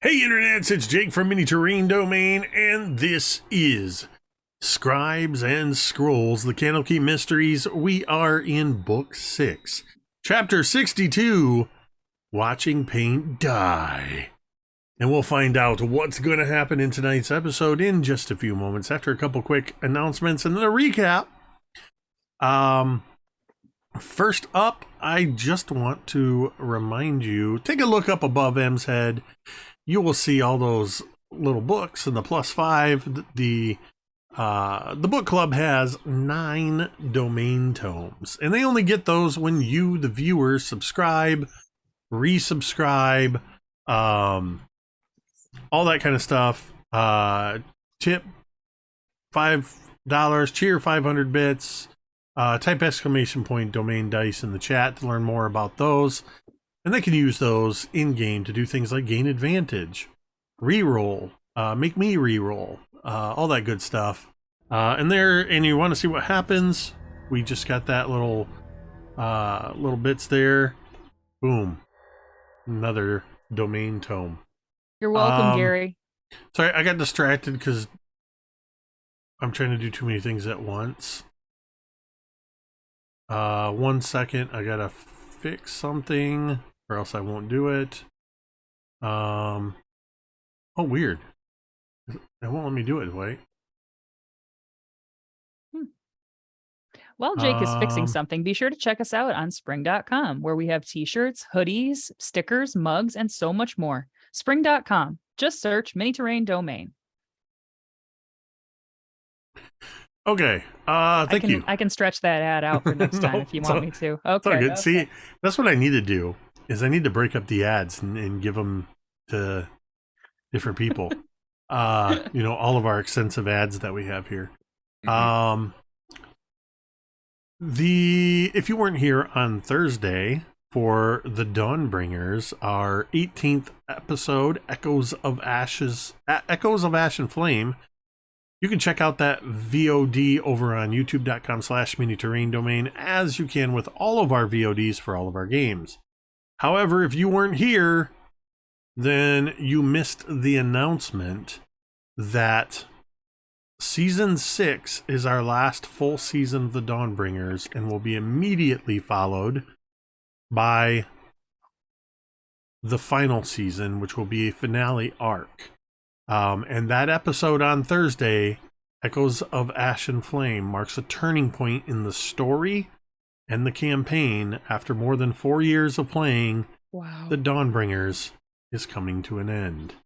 Hey internets, it's Jake from Mini Terrain Domain, and this is Scribes and Scrolls, the Candlekeep Mysteries. We are in Book 6, Chapter 62, Watching Paint Die. And we'll find out what's going to happen in tonight's episode in just a few moments after a couple quick announcements and then a recap. First up, I just want to remind you, take a look up above M's head. You will see all those little books and the +5. The book club has 9 domain tomes, and they only get those when you, the viewers, subscribe, resubscribe, all that kind of stuff. Tip $5, cheer 500 bits. Type exclamation point domain dice in the chat to learn more about those. And they can use those in-game to do things like gain advantage, reroll, make me reroll, all that good stuff. And you want to see what happens, we just got that little bits there. Boom. Another domain tome. You're welcome, Gary. Sorry, I got distracted because I'm trying to do too many things at once. 1 second, I gotta fix something or else I won't do it. Oh, weird. It won't let me do it, Dwight. While Jake is fixing something, be sure to check us out on spring.com, where we have t-shirts, hoodies, stickers, mugs, and so much more. Spring.com. Just search Mini Terrain Domain. Okay. Thank you. I can stretch that ad out for next time if you want me to. Okay. It's all good. Okay. See, that's what I need to do, is I need to break up the ads and give them to different people. All of our extensive ads that we have here. Mm-hmm. If you weren't here on Thursday for the Dawnbringers, our 18th episode, Echoes of Ash and Flame, you can check out that VOD over on youtube.com/miniterraindomain, as you can with all of our VODs for all of our games. However, if you weren't here, then you missed the announcement that Season 6 is our last full season of the Dawnbringers and will be immediately followed by the final season, which will be a finale arc. And that episode on Thursday, Echoes of Ash and Flame, marks a turning point in the story and the campaign. After more than 4 years of playing, the Dawnbringers is coming to an end.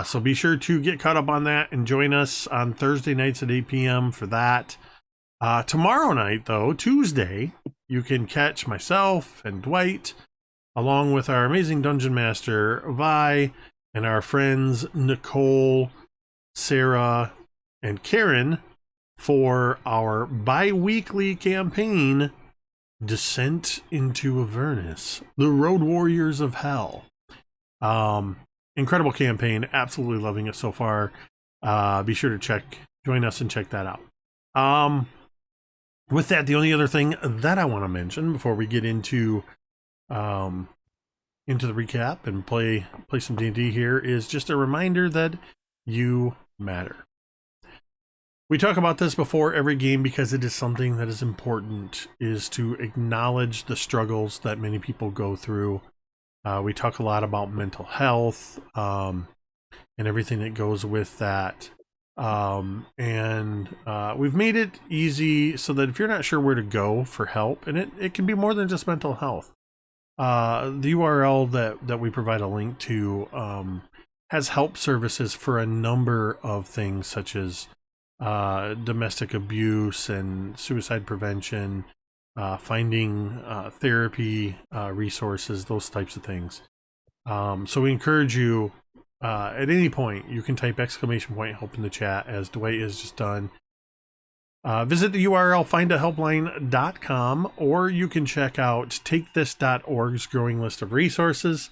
So be sure to get caught up on that and join us on Thursday nights at 8 p.m. for that. Tomorrow night, though, Tuesday, you can catch myself and Dwight, along with our amazing Dungeon Master, Vi, and our friends Nicole, Sarah, and Karen for our bi-weekly campaign, Descent into Avernus, the Road Warriors of Hell. Incredible campaign, absolutely loving it so far. Be sure to join us and check that out. With that, the only other thing that I want to mention before we get into the recap and play some D&D here is just a reminder that you matter. We talk about this before every game because it is something that is important, is to acknowledge the struggles that many people go through. We talk a lot about mental health and everything that goes with that. We've made it easy so that if you're not sure where to go for help, and it can be more than just mental health. The URL that we provide a link to has help services for a number of things, such as domestic abuse and suicide prevention, finding therapy resources, those types of things. So we encourage you, at any point, you can type !help in the chat, as Dwight has just done. Visit the URL findahelpline.com, or you can check out takethis.org's growing list of resources.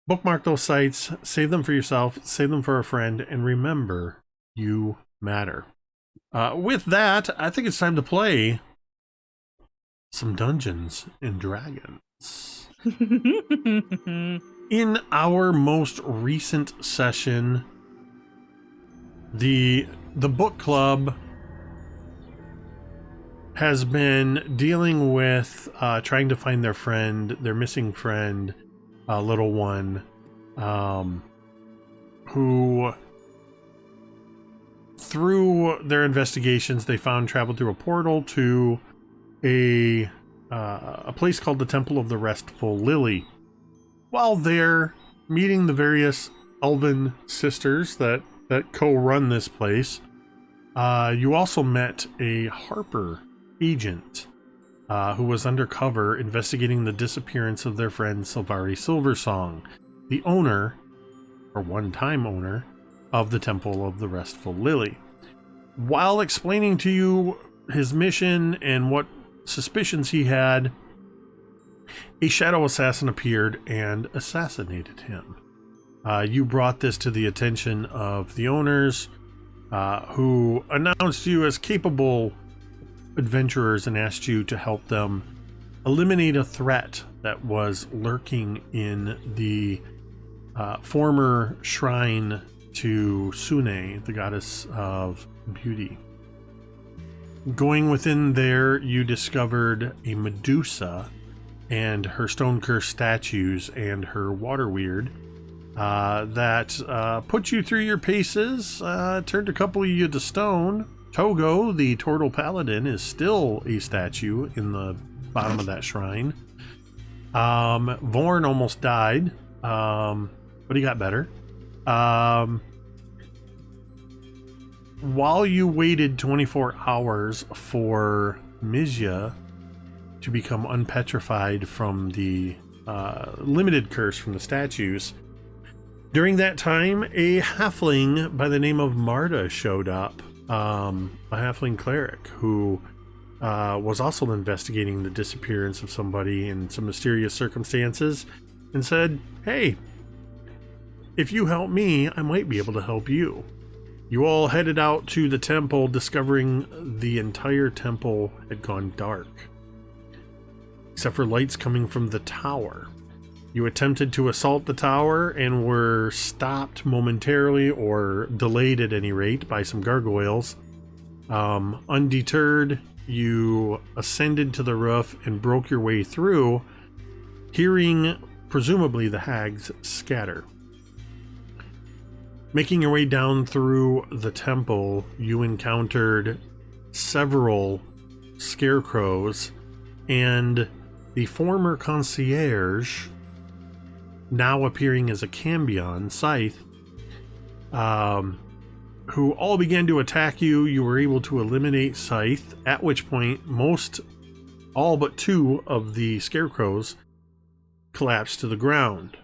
Bookmark those sites, save them for yourself, save them for a friend, and remember, you matter. With that, I think it's time to play some Dungeons and Dragons. In our most recent session, the book club has been dealing with trying to find their missing friend, little one, who, through their investigations, they found traveled through a portal to a place called the Temple of the Restful Lily. While there, meeting the various elven sisters that co-run this place, you also met a Harper agent who was undercover investigating the disappearance of their friend Silvari Silversong, the owner, or one-time owner, of the Temple of the Restful Lily. While explaining to you his mission and what suspicions he had, a shadow assassin appeared and assassinated him. You brought this to the attention of the owners, who announced you as capable adventurers and asked you to help them eliminate a threat that was lurking in the former shrine to Sune, the goddess of beauty. Going within there, you discovered a Medusa and her stone-cursed statues and her water weird that put you through your paces, turned a couple of you to stone. Togo, the Turtle Paladin, is still a statue in the bottom of that shrine. Vorn almost died, but he got better. While you waited 24 hours for Mizya to become unpetrified from the limited curse from the statues, during that time, a halfling by the name of Marta showed up, a halfling cleric who was also investigating the disappearance of somebody in some mysterious circumstances, and said, "Hey, if you help me, I might be able to help you." You all headed out to the temple, discovering the entire temple had gone dark, except for lights coming from the tower. You attempted to assault the tower and were stopped momentarily, or delayed at any rate, by some gargoyles. Undeterred, you ascended to the roof and broke your way through, hearing presumably the hags scatter. Making your way down through the temple, you encountered several scarecrows and the former concierge, now appearing as a cambion, Scythe, who all began to attack you. You were able to eliminate Scythe, at which point all but two of the scarecrows collapsed to the ground.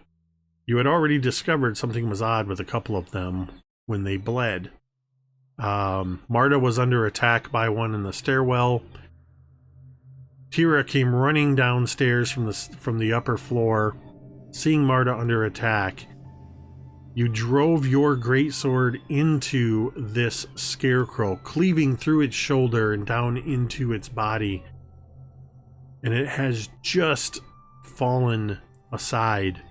You had already discovered something was odd with a couple of them when they bled. Marta was under attack by one in the stairwell. Teera came running downstairs from the upper floor. Seeing Marta under attack, you drove your greatsword into this scarecrow, cleaving through its shoulder and down into its body. And it has just fallen aside,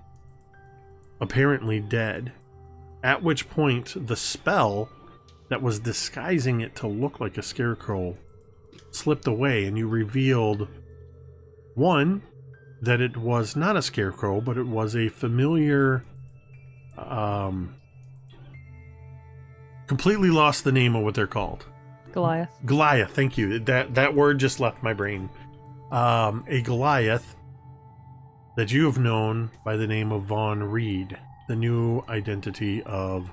apparently dead. At which point, the spell that was disguising it to look like a scarecrow slipped away, and you revealed, one, that it was not a scarecrow, but it was a familiar, completely lost the name of what they're called. Goliath. Goliath, thank you. That word just left my brain. A Goliath that you have known by the name of Von Reed, the new identity of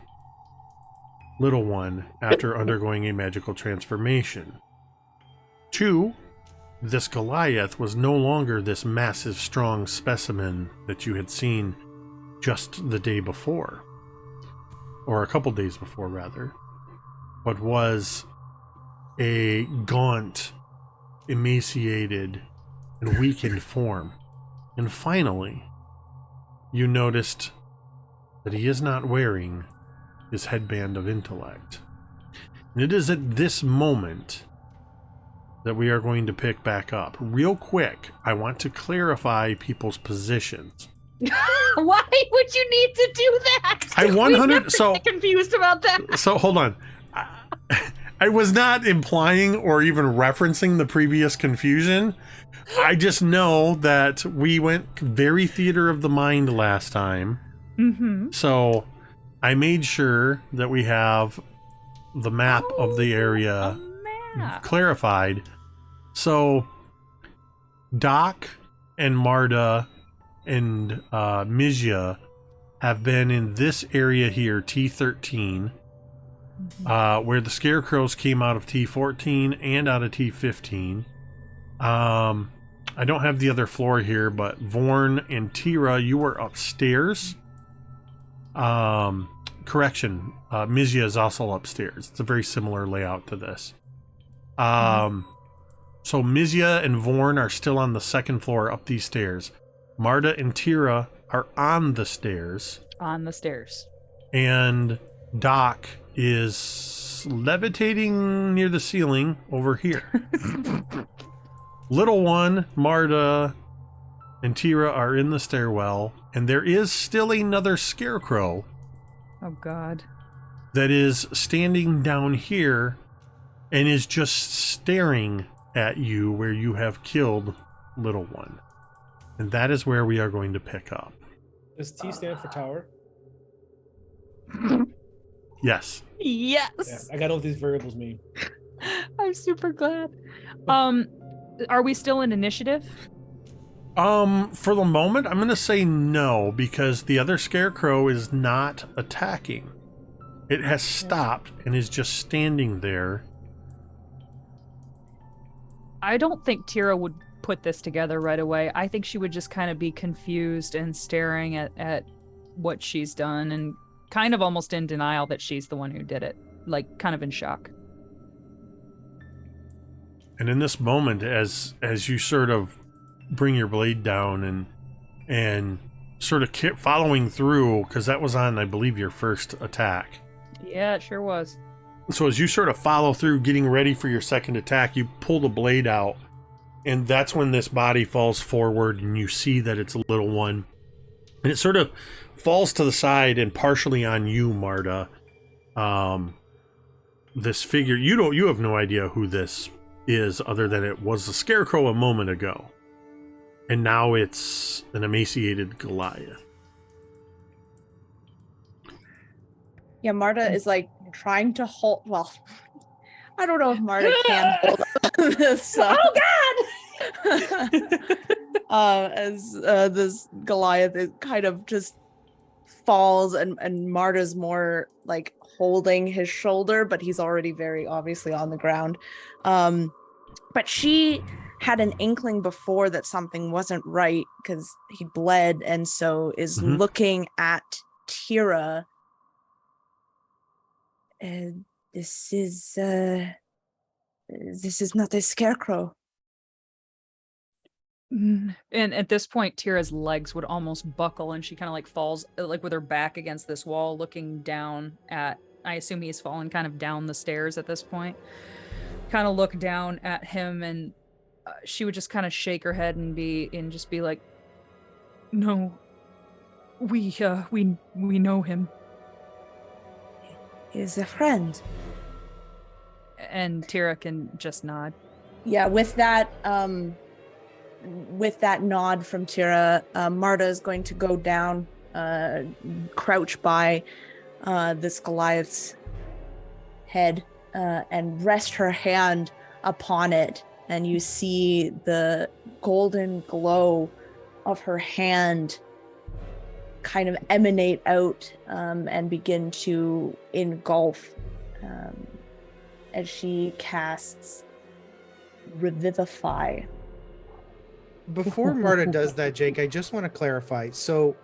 Little One after undergoing a magical transformation. Two, this Goliath was no longer this massive, strong specimen that you had seen just the day before, or a couple days before, rather, but was a gaunt, emaciated, and weakened form. And finally, you noticed that he is not wearing his headband of intellect. And it is at this moment that we are going to pick back up. Real quick, I want to clarify people's positions. Why would you need to do that? I 100 so confused about that. So hold on. I was not implying or even referencing the previous confusion. I just know that we went very theater of the mind last time. Mm-hmm. So I made sure that we have the map of the area clarified. So Doc and Marta and Mizya have been in this area here, T13, where the scarecrows came out of T14 and out of T15. I don't have the other floor here, but Vorn and Teera, you were upstairs. Correction, Mizya is also upstairs. It's a very similar layout to this. So Mizya and Vorn are still on the second floor up these stairs. Marta and Teera are on the stairs. On the stairs. And Doc is levitating near the ceiling over here. Little one, Marta, and Teera are in the stairwell, and there is still another scarecrow. Oh, God. That is standing down here and is just staring at you where you have killed little one. And that is where we are going to pick up. Does T stand for tower? Yes. Yes. Yeah, I got all these variables mean. I'm super glad. Are we still in initiative? For the moment, I'm going to say no, because the other scarecrow is not attacking. It has stopped and is just standing there. I don't think Teera would put this together right away. I think she would just kind of be confused and staring at what she's done and kind of almost in denial that she's the one who did it. Like, kind of in shock. And in this moment, as you sort of bring your blade down and sort of keep following through, because that was on, I believe, your first attack. Yeah, it sure was. So as you sort of follow through, getting ready for your second attack, you pull the blade out, and that's when this body falls forward, and you see that it's a little one. And it sort of falls to the side and partially on you, Marta. This figure, you have no idea who this is, other than it was a scarecrow a moment ago. And now it's an emaciated Goliath. Yeah, Marta is like trying to hold. Well, I don't know if Marta can hold this. Oh God! As this Goliath is kind of just falls, and Marta's more like holding his shoulder, but he's already very obviously on the ground. But she had an inkling before that something wasn't right because he bled, and so is looking at Teera. This is not a scarecrow. And at this point, Tira's legs would almost buckle, and she kind of like falls like with her back against this wall, looking down at. I assume he's fallen kind of down the stairs at this point. Kind of look down at him, and she would just kind of shake her head and just be like, "No, we know him. He's a friend." And Teera can just nod. Yeah, with that nod from Teera, Marta is going to go down, crouch by this Goliath's head, and rest her hand upon it, and you see the golden glow of her hand kind of emanate out and begin to engulf as she casts Revivify. Before Marta does that, Jake, I just want to clarify. So,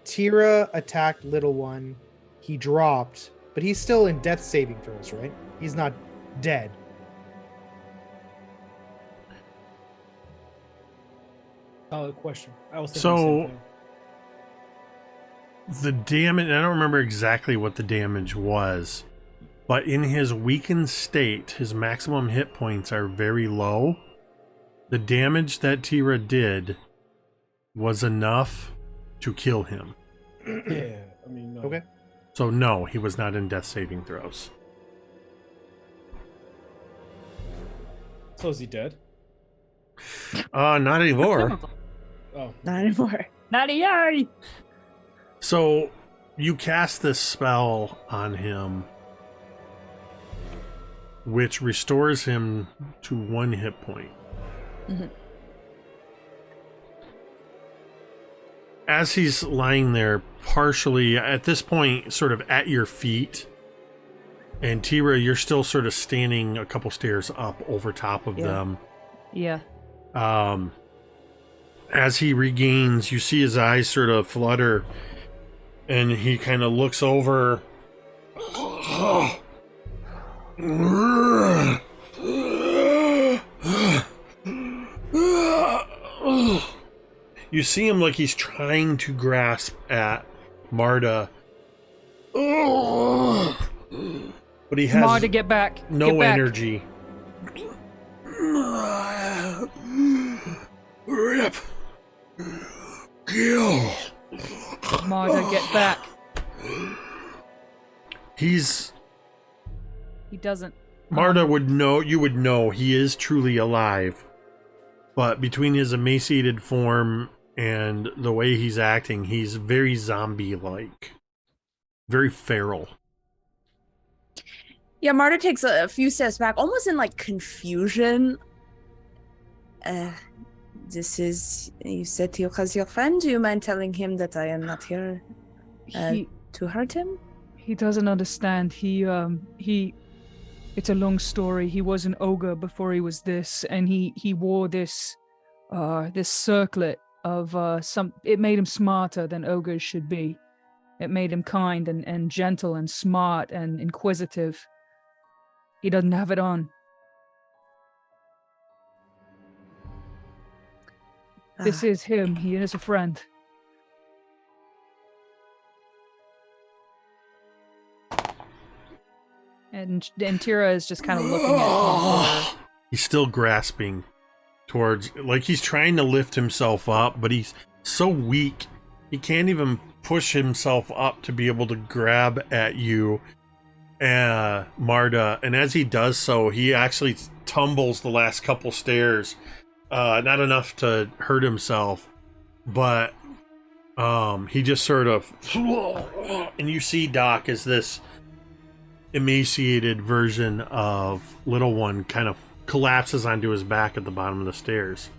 Teera attacked Little One. He dropped, but he's still in death saving throws, right? He's not dead. Solid question. I was thinking So- the same thing. The damage, I don't remember exactly what the damage was, But in his weakened state, his maximum hit points are very low. The damage that Teera did was enough to kill him. Yeah, I mean, no. Okay. So no, he was not in death saving throws. So is he dead? Not anymore. Oh, Not anymore. Not a yay! So you cast this spell on him, which restores him to 1 hit point. Mhm. As he's lying there, partially at this point, sort of at your feet, and Teera, you're still sort of standing a couple stairs up over top of Yeah. them. Yeah. As he regains, you see his eyes sort of flutter, and he kind of looks over. You see him like he's trying to grasp at Marta, but he has Marta, get back. no Get back. energy. Rip. Kill. Marta, get back. He's He doesn't. Marta would know, you would know he is truly alive. But between his emaciated form and the way he's acting, he's very zombie-like. Very feral. Yeah, Marta takes a few steps back, almost in like confusion. This is, you said Tioka's your friend. Do you mind telling him that I am not here to hurt him? He doesn't understand. He it's a long story. He was an ogre before he was this, and he wore this circlet of it made him smarter than ogres should be. It made him kind and gentle and smart and inquisitive. He doesn't have it on. This is him. He is a friend. And Teera is just kind of looking at him. He's still grasping towards, like he's trying to lift himself up, but he's so weak, he can't even push himself up to be able to grab at you, Marta. And as he does so, he actually tumbles the last couple stairs. Not enough to hurt himself, but he just sort of, and you see Doc as this emaciated version of Little One kind of collapses onto his back at the bottom of the stairs.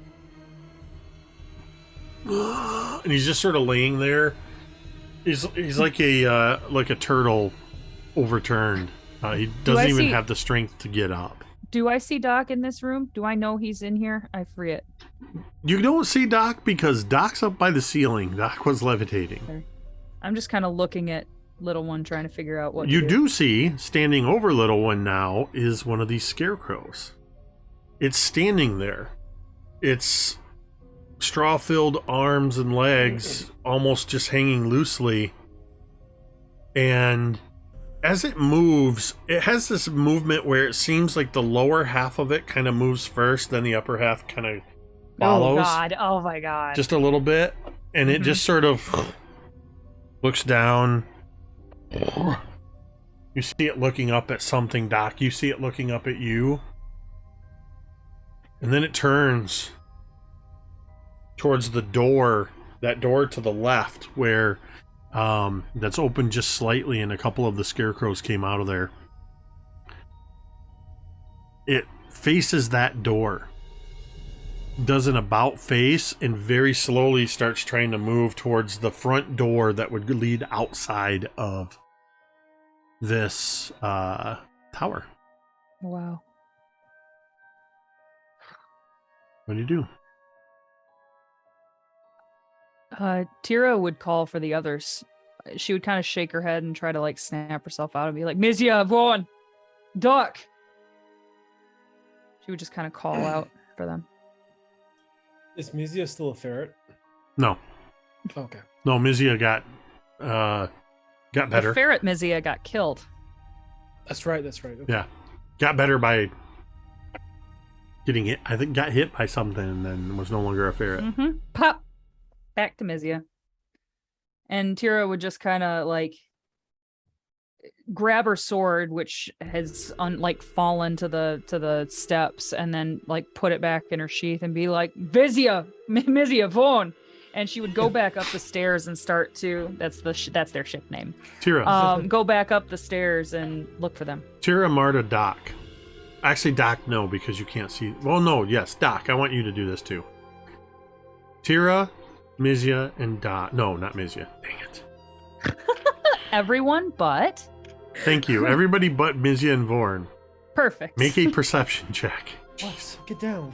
And he's just sort of laying there. He's like a turtle overturned. He doesn't even have the strength to get up. Do I see Doc in this room? Do I know he's in here? I forget. You don't see Doc because Doc's up by the ceiling. Doc was levitating. I'm just kind of looking at Little One, trying to figure out what You to do see, standing over Little One now, is one of these scarecrows. It's standing there. It's straw-filled arms and legs, almost just hanging loosely. And as it moves, it has this movement where it seems like the lower half of it kind of moves first, then the upper half kind of follows. Oh God! Oh my God! Just a little bit. And it just sort of looks down. You see it looking up at something, Doc. You see it looking up at you. And then it turns towards the door, that door to the left, where that's open just slightly, and a couple of the scarecrows came out of there. It faces that door, does an about face, and very slowly starts trying to move towards the front door that would lead outside of this tower. Wow. What do you do? Teera would call for the others. She would kind of shake her head and try to like snap herself out and be like, Mizya, Vaughn, Doc. She would just kind of call out for them. Is Mizya still a ferret? No. Okay. No, Mizya got better. The ferret Mizya got killed. That's right. Okay. Yeah. Got better by getting hit. I think got hit by something and then was no longer a ferret. Mm-hmm. Pop. Back to Mizya. And Teera would just kind of like grab her sword, which has fallen to the steps, and then like put it back in her sheath and be like, Mizya, Vaughn. And she would go back up the stairs and start to. That's their ship name. Teera. Go back up the stairs and look for them. Teera, Marta, Doc. Actually, Doc, no, because you can't see. Well, no, yes, Doc. I want you to do this too. Teera, Mizya, and Doc. No, not Mizya. Dang it. Everyone but. Thank you. Everybody but Mizya and Vorn. Perfect. Make a perception check. What? Get down.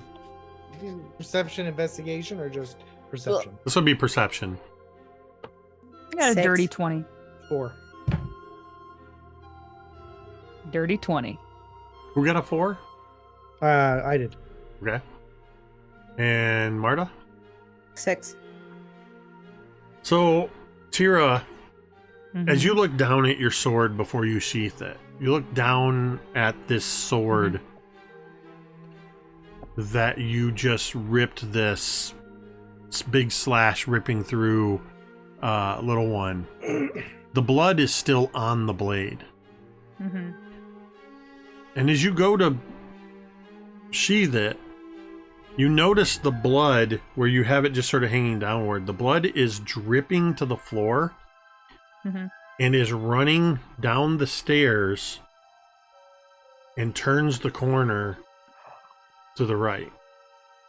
Perception, investigation, or just perception? This would be perception. I got a 6. dirty 20. 4. Dirty 20. Who got a 4? I did. Okay. And Marta? 6. So, Teera, Mhm. as you look down at your sword before you sheath it, you look down at this sword that you just ripped this big slash ripping through little one. The blood is still on the blade. Mhm. And as you go to sheath it, you notice the blood where you have it just sort of hanging downward. The blood is dripping to the floor Mhm. and is running down the stairs and turns the corner to the right.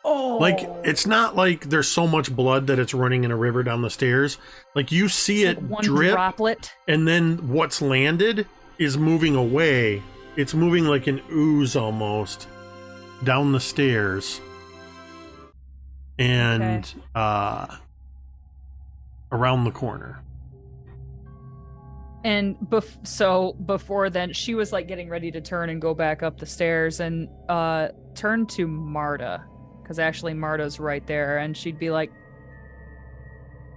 Oh. Like, it's not like there's so much blood that it's running in a river down the stairs. Like, you see It's it like one drip, droplet. and then what's landed is moving away. It's moving like an ooze almost down the stairs. And around the corner. And so before then, she was like getting ready to turn and go back up the stairs and turn to Marta, because actually Marta's right there, and she'd be like,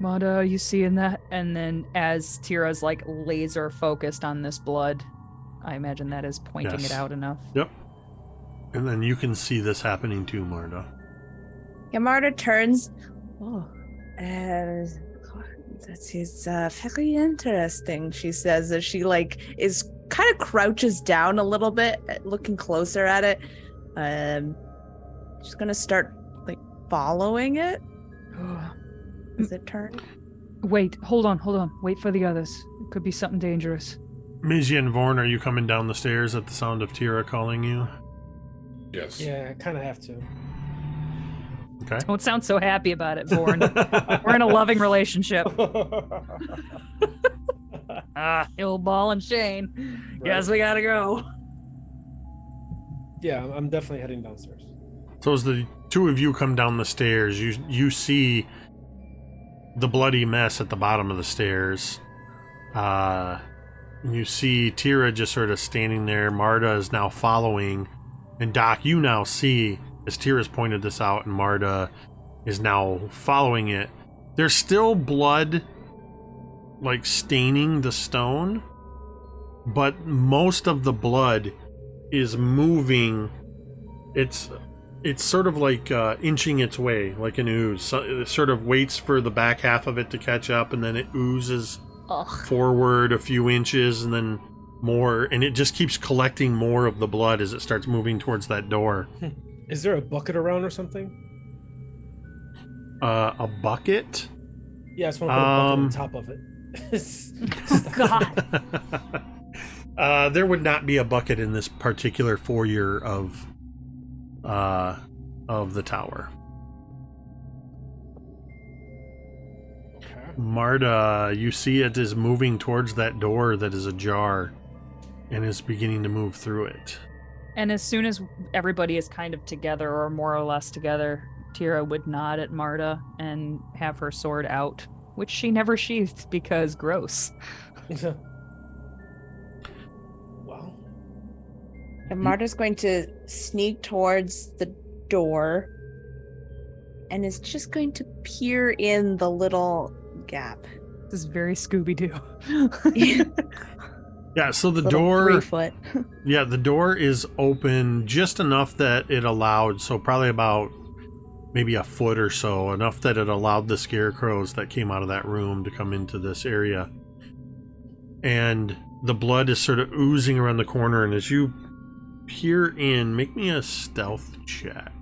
Marta, are you seeing that? And then as Teera's like laser focused on this blood, I imagine that is pointing Yes. it out enough. Yep. And then you can see this happening too, Marta. Yeah, Marta turns. Oh, that is very interesting, she says, as she like is kind of crouches down a little bit, looking closer at it. She's gonna start like following it as it turns. Wait, hold on. Wait for the others. It could be something dangerous. Mizya and Vorn, are you coming down the stairs at the sound of Teera calling you? Yes. Yeah, I kind of have to. Okay. Don't sound so happy about it, Vorn. We're in a loving relationship. Ill Ball and Shane. Guess we gotta go. Yeah, I'm definitely heading downstairs. So as the two of you come down the stairs, you see the bloody mess at the bottom of the stairs. You see Teera just sort of standing there. Marta is now following. And Doc, you now see, as Teera's pointed this out, and Marta is now following it, there's still blood like staining the stone, but most of the blood is moving. It's sort of like inching its way like an ooze. So it sort of waits for the back half of it to catch up, and then it oozes forward a few inches, and then more, and it just keeps collecting more of the blood as it starts moving towards that door. Is there a bucket around or something? A bucket? Yeah, I just want to put a bucket on top of it. God. There would not be a bucket in this particular foyer of the tower. Okay. Marta, you see it is moving towards that door that is ajar and is beginning to move through it. And as soon as everybody is kind of together, or more or less together, Teera would nod at Marta and have her sword out, which she never sheathed because gross. Wow. And Marta's going to sneak towards the door and is just going to peer in the little gap. This is very Scooby-Doo. Yeah, so the Little door 3 foot. Yeah, the door is open just enough that it allowed, so probably about maybe a foot or so, enough that it allowed the scarecrows that came out of that room to come into this area. And the blood is sort of oozing around the corner, and as you peer in, make me a stealth check.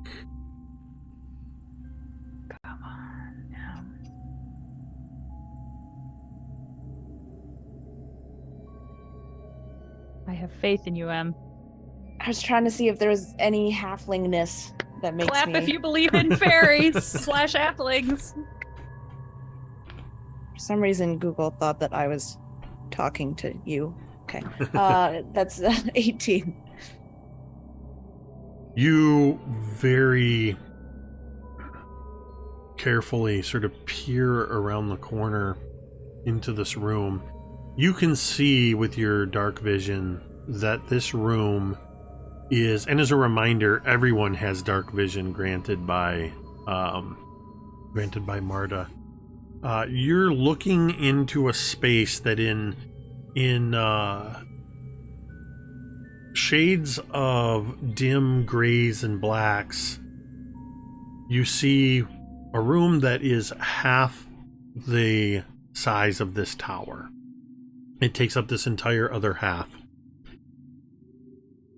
Come on now. I have faith in you, Em. I was trying to see if there was any halflingness that makes Clap me... if you believe in fairies / halflings. For some reason, Google thought that I was talking to you. Okay. That's 18. You very carefully sort of peer around the corner into this room. You can see with your dark vision that this room is, and as a reminder, everyone has dark vision granted by Marta. You're looking into a space that in shades of dim grays and blacks, you see a room that is half the size of this tower. It takes up this entire other half.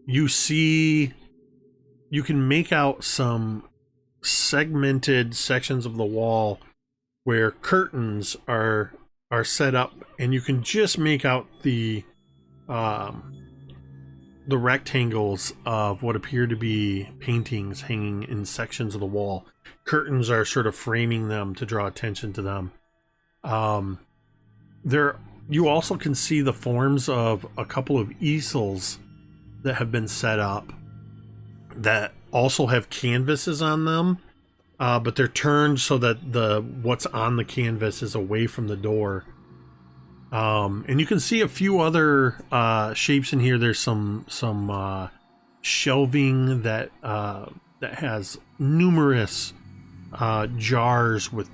You can make out some segmented sections of the wall where curtains are set up, and you can just make out the rectangles of what appear to be paintings hanging in sections of the wall. Curtains are sort of framing them to draw attention to them. You also can see the forms of a couple of easels that have been set up that also have canvases on them, but they're turned so that what's on the canvas is away from the door. And you can see a few other shapes in here. There's some shelving that has numerous jars with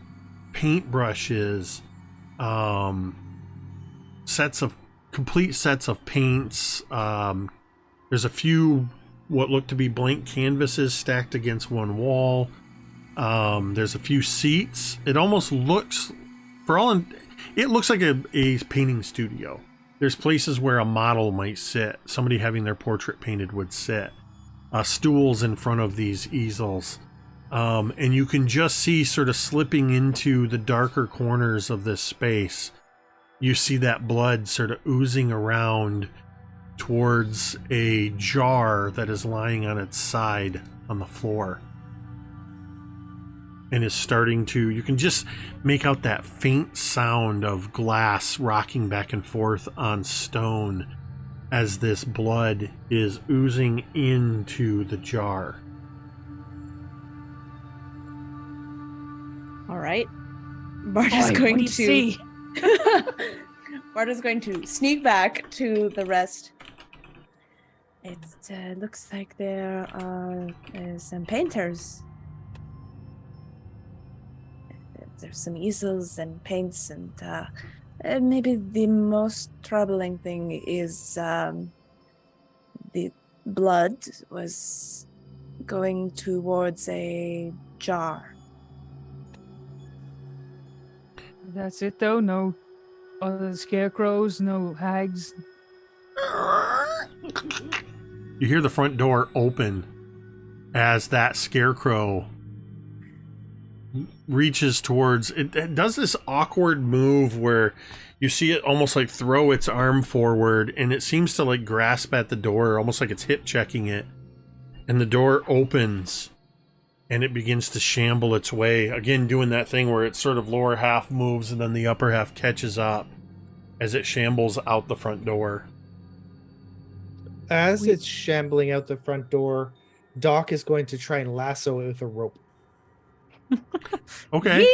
paintbrushes, complete sets of paints. There's a few what look to be blank canvases stacked against one wall. There's a few seats. It almost looks, it looks like a painting studio. There's places where a model might sit. Somebody having their portrait painted would sit. Stools in front of these easels. And you can just see, sort of slipping into the darker corners of this space, you see that blood sort of oozing around towards a jar that is lying on its side on the floor. And is starting to, you can just make out that faint sound of glass rocking back and forth on stone as this blood is oozing into the jar. All right. Marta's going to Marta's going to sneak back to the rest. It looks like there are some painters. There's some easels and paints, and maybe the most troubling thing is the blood was going towards a jar. That's it, though? No other scarecrows? No hags? You hear the front door open as that scarecrow reaches towards it. It does this awkward move where you see it almost like throw its arm forward, and it seems to like grasp at the door, almost like it's hip checking it. And the door opens and it begins to shamble its way, again doing that thing where its sort of lower half moves and then the upper half catches up as it shambles out the front door. As it's shambling out the front door, Doc is going to try and lasso it with a rope. Okay.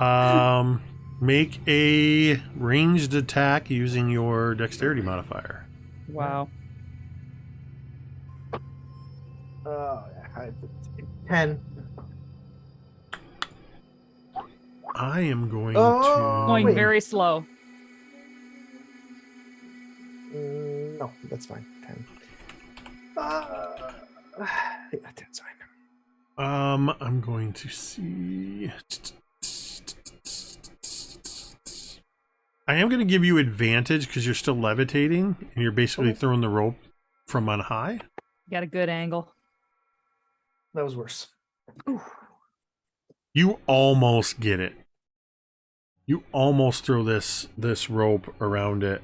Yeehaw! Make a ranged attack using your dexterity modifier. Wow. 10. I am going Oh, to... Going wait. very slow. Oh, that's fine. 10. Yeah, 10's fine. I'm going to see. I am going to give you advantage because you're still levitating and you're basically throwing the rope from on high. Got a good angle. That was worse. You almost get it. You almost throw this rope around it,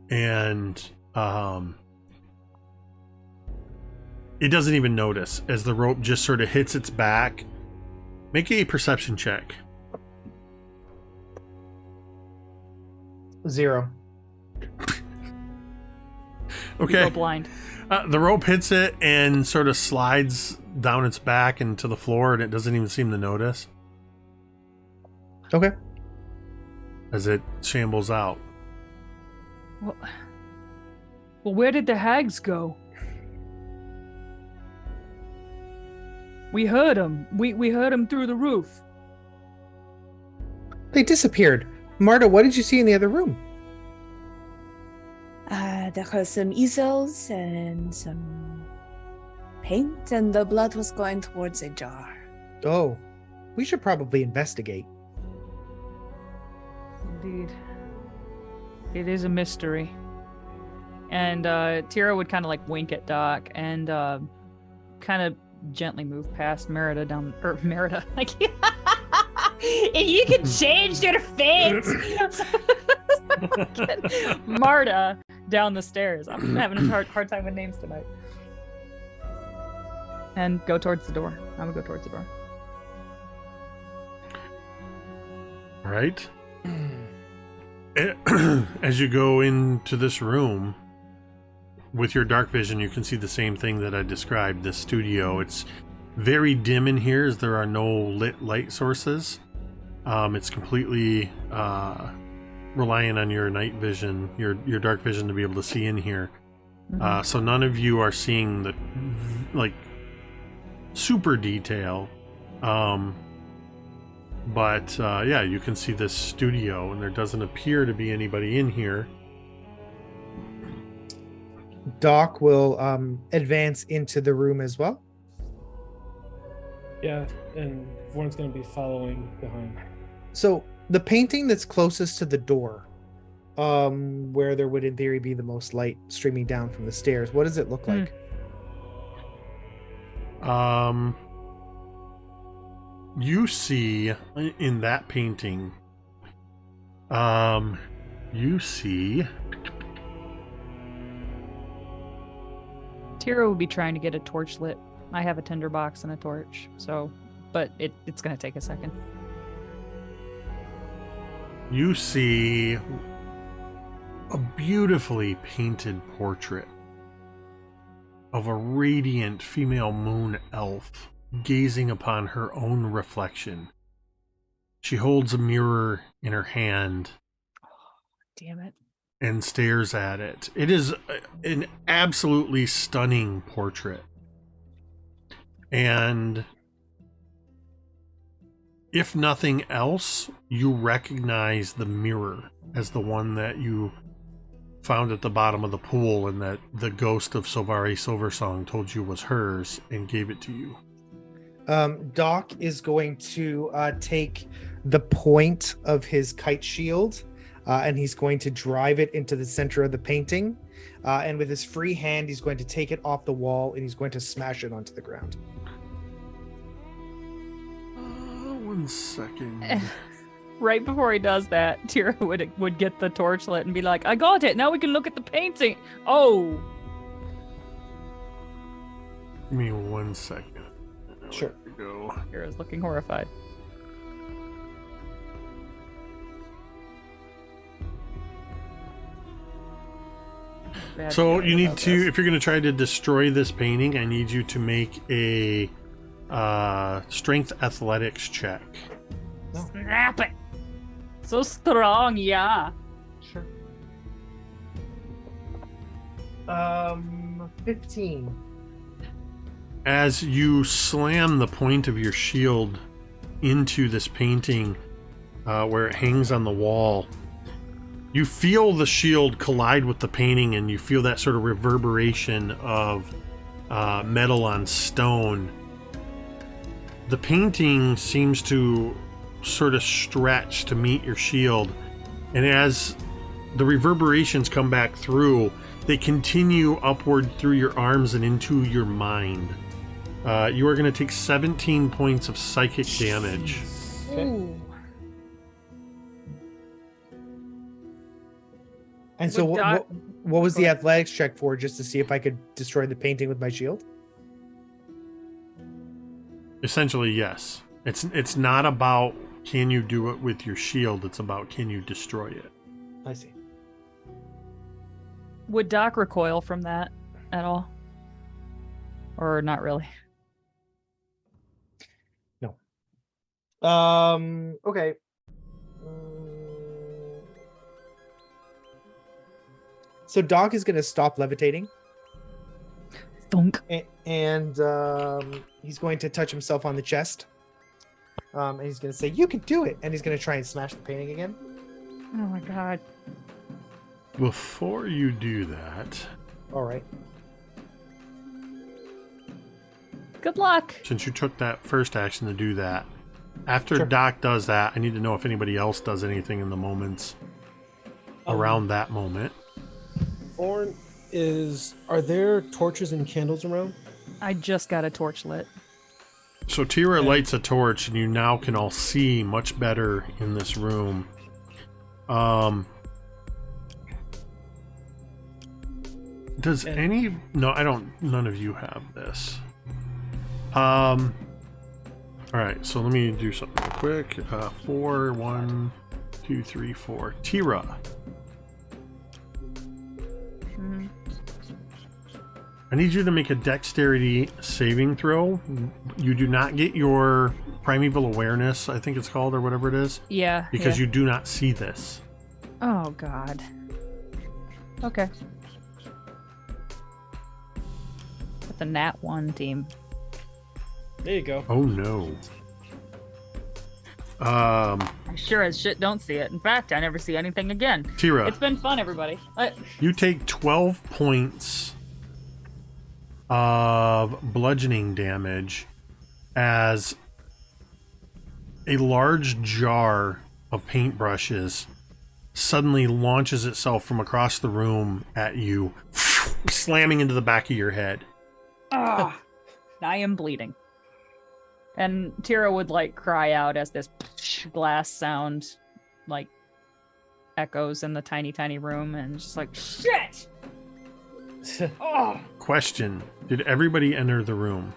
and it doesn't even notice as the rope just sort of hits its back. Make a perception check. 0. You Okay. go blind. The rope hits it and sort of slides down its back into the floor, and it doesn't even seem to notice Okay. as it shambles out. Well, where did the hags go? We heard them. We heard them through the roof. They disappeared. Marta, what did you see in the other room? There were some easels and some paint, and the blood was going towards a jar. Oh, we should probably investigate. Indeed. It is a mystery. And Teera would kind of like wink at Doc and kind of gently move past Merida down, or Merida. Like, if you could change your fate. Marta down the stairs. I'm having a hard time with names tonight. And go towards the door. I'm gonna go towards the door. All right. As you go into this room with your dark vision, you can see the same thing that I described, this studio. It's very dim in here as there are no lit light sources. It's completely relying on your night vision, your dark vision, to be able to see in here. Mm-hmm. So none of you are seeing the like super detail. But yeah, you can see this studio, and there doesn't appear to be anybody in here. Doc will advance into the room as well. Yeah, and Vorn's going to be following behind. So the painting that's closest to the door, where there would in theory be the most light streaming down from the stairs, what does it look like? You see in that painting, you see Teera would be trying to get a torch lit. I have a tinderbox and a torch, so, but it's gonna take a second. you see a beautifully painted portrait of a radiant female moon elf gazing upon her own reflection. She holds a mirror in her hand Damn it. and stares at it. It is an absolutely stunning portrait. And if nothing else, you recognize the mirror as the one that you found at the bottom of the pool and that the ghost of Sovari Silversong told you was hers and gave it to you. Doc is going to take the point of his kite shield and he's going to drive it into the center of the painting. And with his free hand, he's going to take it off the wall and he's going to smash it onto the ground. 1 second. Right before he does that, Teera would get the torch lit and be like, I got it. Now we can look at the painting. Oh. Give me 1 second. I know Sure. where to go. Teera's looking horrified. Bad So feeling you need about to, this. if you're going to try to destroy this painting, I need you to make a strength athletics check. Snap it. So strong, yeah. Sure. 15. As you slam the point of your shield into this painting where it hangs on the wall, You feel the shield collide with the painting, and you feel that sort of reverberation of metal on stone. The painting seems to sort of stretch to meet your shield, and as the reverberations come back through, they continue upward through your arms and into your mind. You are going to take 17 points of psychic damage. Okay. Ooh. And so Would what was Go the ahead. athletics check for, just to see if I could destroy the painting with my shield? Essentially, yes. It's not about can you do it with your shield, it's about can you destroy it. I see. Would Doc recoil from that at all? Or not really? Okay. So Doc is going to stop levitating, Thunk. and he's going to touch himself on the chest. And he's going to say, "You can do it," and he's going to try and smash the painting again. Oh my god. Before you do that, All right. Good luck. since you took that first action to do that, after Sure. Doc does that, I need to know if anybody else does anything in the moments around that moment. Orn are there torches and candles around? I just got a torch lit. So Teera lights a torch, and you now can all see much better in this room. Does any... No, I don't... None of you have this. Alright, so let me do something real quick. 4, 1, 2, 3, 4. Teera. Mhm. I need you to make a dexterity saving throw. You do not get your primeval awareness, I think it's called, or whatever it is, Yeah. because yeah. you do not see this. Oh god. Okay. With the Nat 1 team. There you go. Oh no. I sure as shit don't see it. In fact, I never see anything again. Teera, It's been fun, everybody. you take 12 points of bludgeoning damage as a large jar of paintbrushes suddenly launches itself from across the room at you, slamming into the back of your head. Ah, I am bleeding. And Teera would like cry out as this glass sound like echoes in the tiny, tiny room, and just like shit. Oh, Question: did everybody enter the room?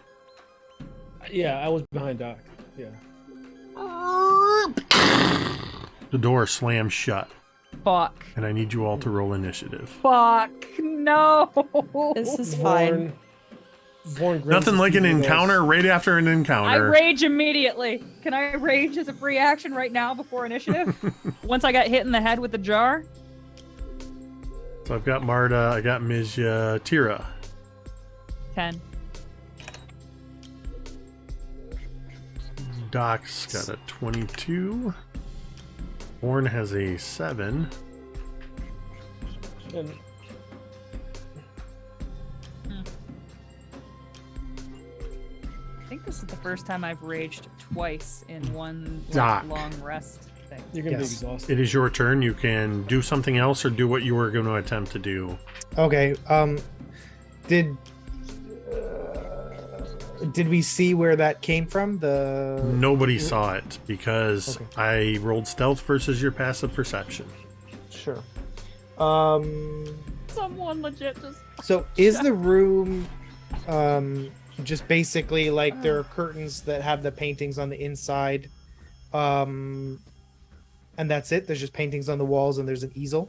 Yeah, I was behind Doc. Yeah. The door slams shut, fuck. and I need you all to roll initiative. Fuck. No. This is fine. Vorn grins Nothing his like an teeth and goes, encounter right after an I encounter. rage immediately. Can I rage as a free action right now before initiative? Once I got hit in the head with the jar? So I've got Marta, I got Mizya, Teera. 10. Doc's got a 22. Horn has a 7. And I think this is the first time I've raged twice in one Doc. long rest thing. you're gonna Yes. be exhausted. It is your turn. You can do something else or do what you were going to attempt to do. Okay. Did we see where that came from? Nobody saw it because Okay. I rolled stealth versus your passive perception. Sure. Someone legit just. So is the room just basically like there are curtains that have the paintings on the inside, and that's it? There's just paintings on the walls and there's an easel?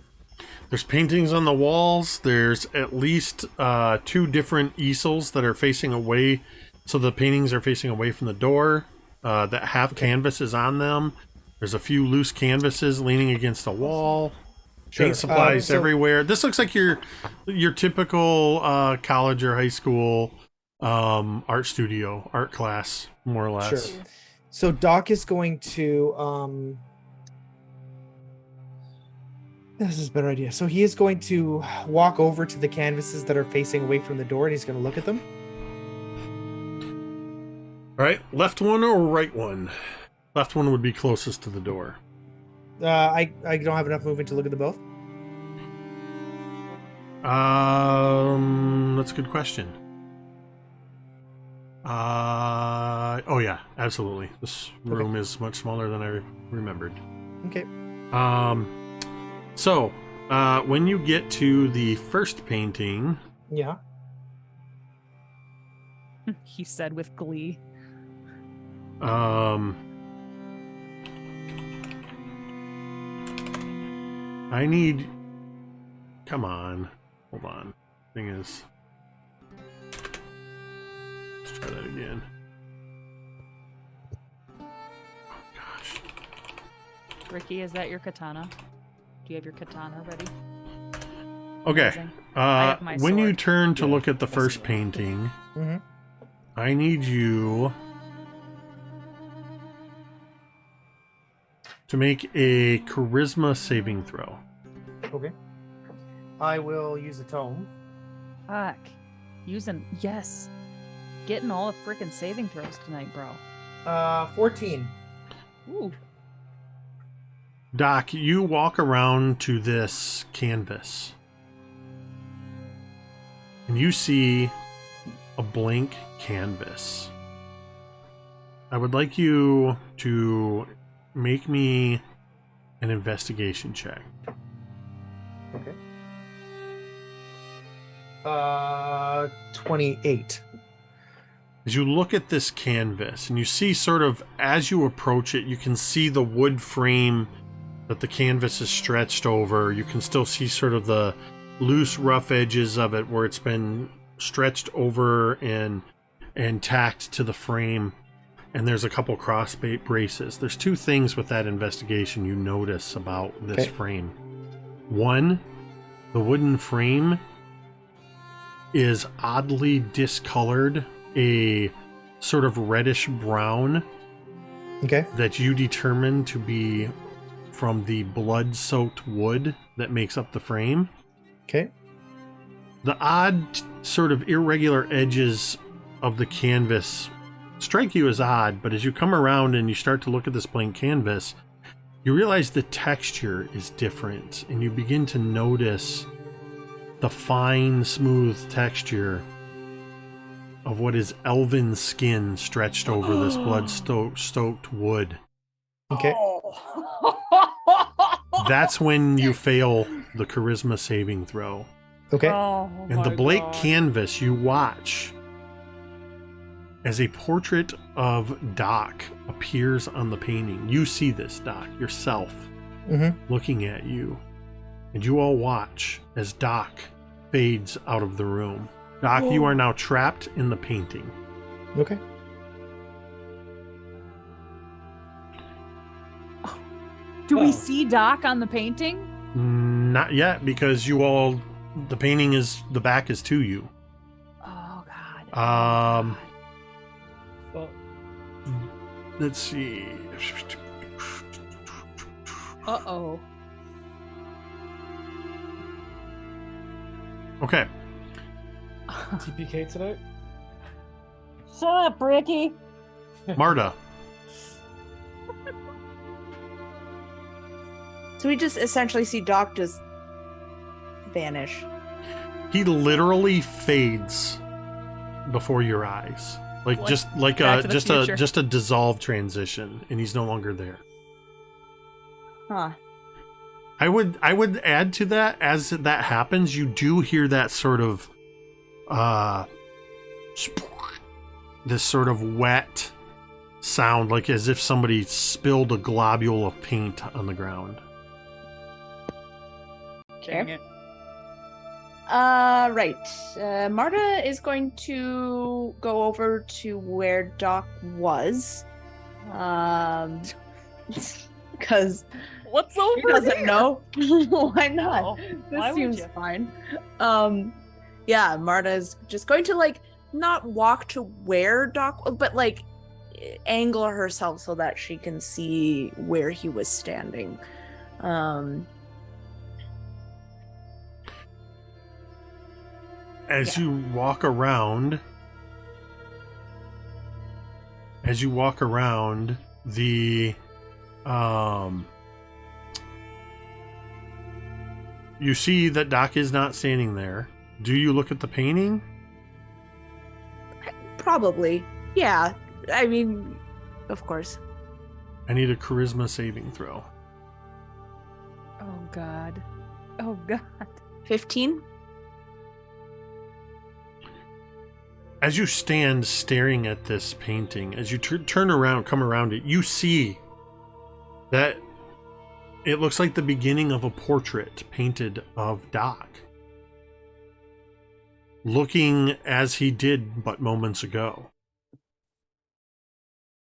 There's paintings on the walls. There's at least 2 different easels that are facing away. So the paintings are facing away from the door that have canvases on them. There's a few loose canvases leaning against a wall. Sure. Paint supplies So- everywhere. This looks like your typical college or high school art studio, art class, more or less. Sure. So Doc is going to This is a better idea. So he is going to walk over to the canvases that are facing away from the door, and he's going to look at them. All right, left one or right one? Left one would be closest to the door. I don't have enough movement to look at them both. That's a good question. Oh yeah, absolutely. This room is much smaller than I remembered. Okay. So, when you get to the first painting, Yeah. He said with glee. I need. Come on, hold on. Thing is, let's try that again. Oh gosh. Ricky, is that your katana? Do you have your katana ready? Okay. Amazing. I have my When you sword. turn to Yeah, look at the I first see that. painting, Mm-hmm. I need you to make a charisma saving throw. Okay. I will use a tome. Fuck. Yes. Getting all the freaking saving throws tonight, bro. 14. Ooh. Doc, you walk around to this canvas and you see a blank canvas. I would like you to make me an investigation check. Okay. 28. As you look at this canvas and you see sort of as you approach it, you can see the wood frame that the canvas is stretched over. You can still see sort of the loose, rough edges of it where it's been stretched over and tacked to the frame. And there's a couple cross braces. There's two things with that investigation you notice about this Okay. frame. One, the wooden frame is oddly discolored, a sort of reddish brown Okay. that you determine to be from the blood-soaked wood that makes up the frame. Okay. The odd sort of irregular edges of the canvas strike you as odd, but as you come around and you start to look at this blank canvas, you realize the texture is different, and you begin to notice the fine, smooth texture of what is elven skin stretched over this blood-soaked wood. Okay. That's when you fail the charisma saving throw. Okay. Oh, And the blank canvas you watch as a portrait of Doc appears on the painting. You see this, Doc, yourself, looking at you. And you all watch as Doc fades out of the room. Doc, you are now trapped in the painting. Okay. Do we see Doc on the painting? Not yet, because the painting is, the back is to you. Oh, God. Well, Let's see. Uh-oh. Okay. TPK tonight? Shut up, Ricky. Marta. So we just essentially see Doc just vanish. He literally fades before your eyes. Like Like just like Back a to the Future. just a dissolved transition, and he's no longer there. Huh. I would add to that, as that happens, you do hear that sort of this sort of wet sound, like as if somebody spilled a globule of paint on the ground. Dang it. Right. Marta is going to go over to where Doc was. Because What's over he doesn't here? know. Why not? No. This Why would seems you? fine. Yeah, Marta's just going to not walk to where Doc, but angle herself so that she can see where he was standing. As Yeah. you walk around, the you see that Doc is not standing there. Do you look at the painting? Probably. Yeah. I mean, of course. I need a charisma saving throw. Oh God. Oh God. 15? As you stand staring at this painting, as you turn around, come around it, you see that it looks like the beginning of a portrait painted of Doc, looking as he did but moments ago.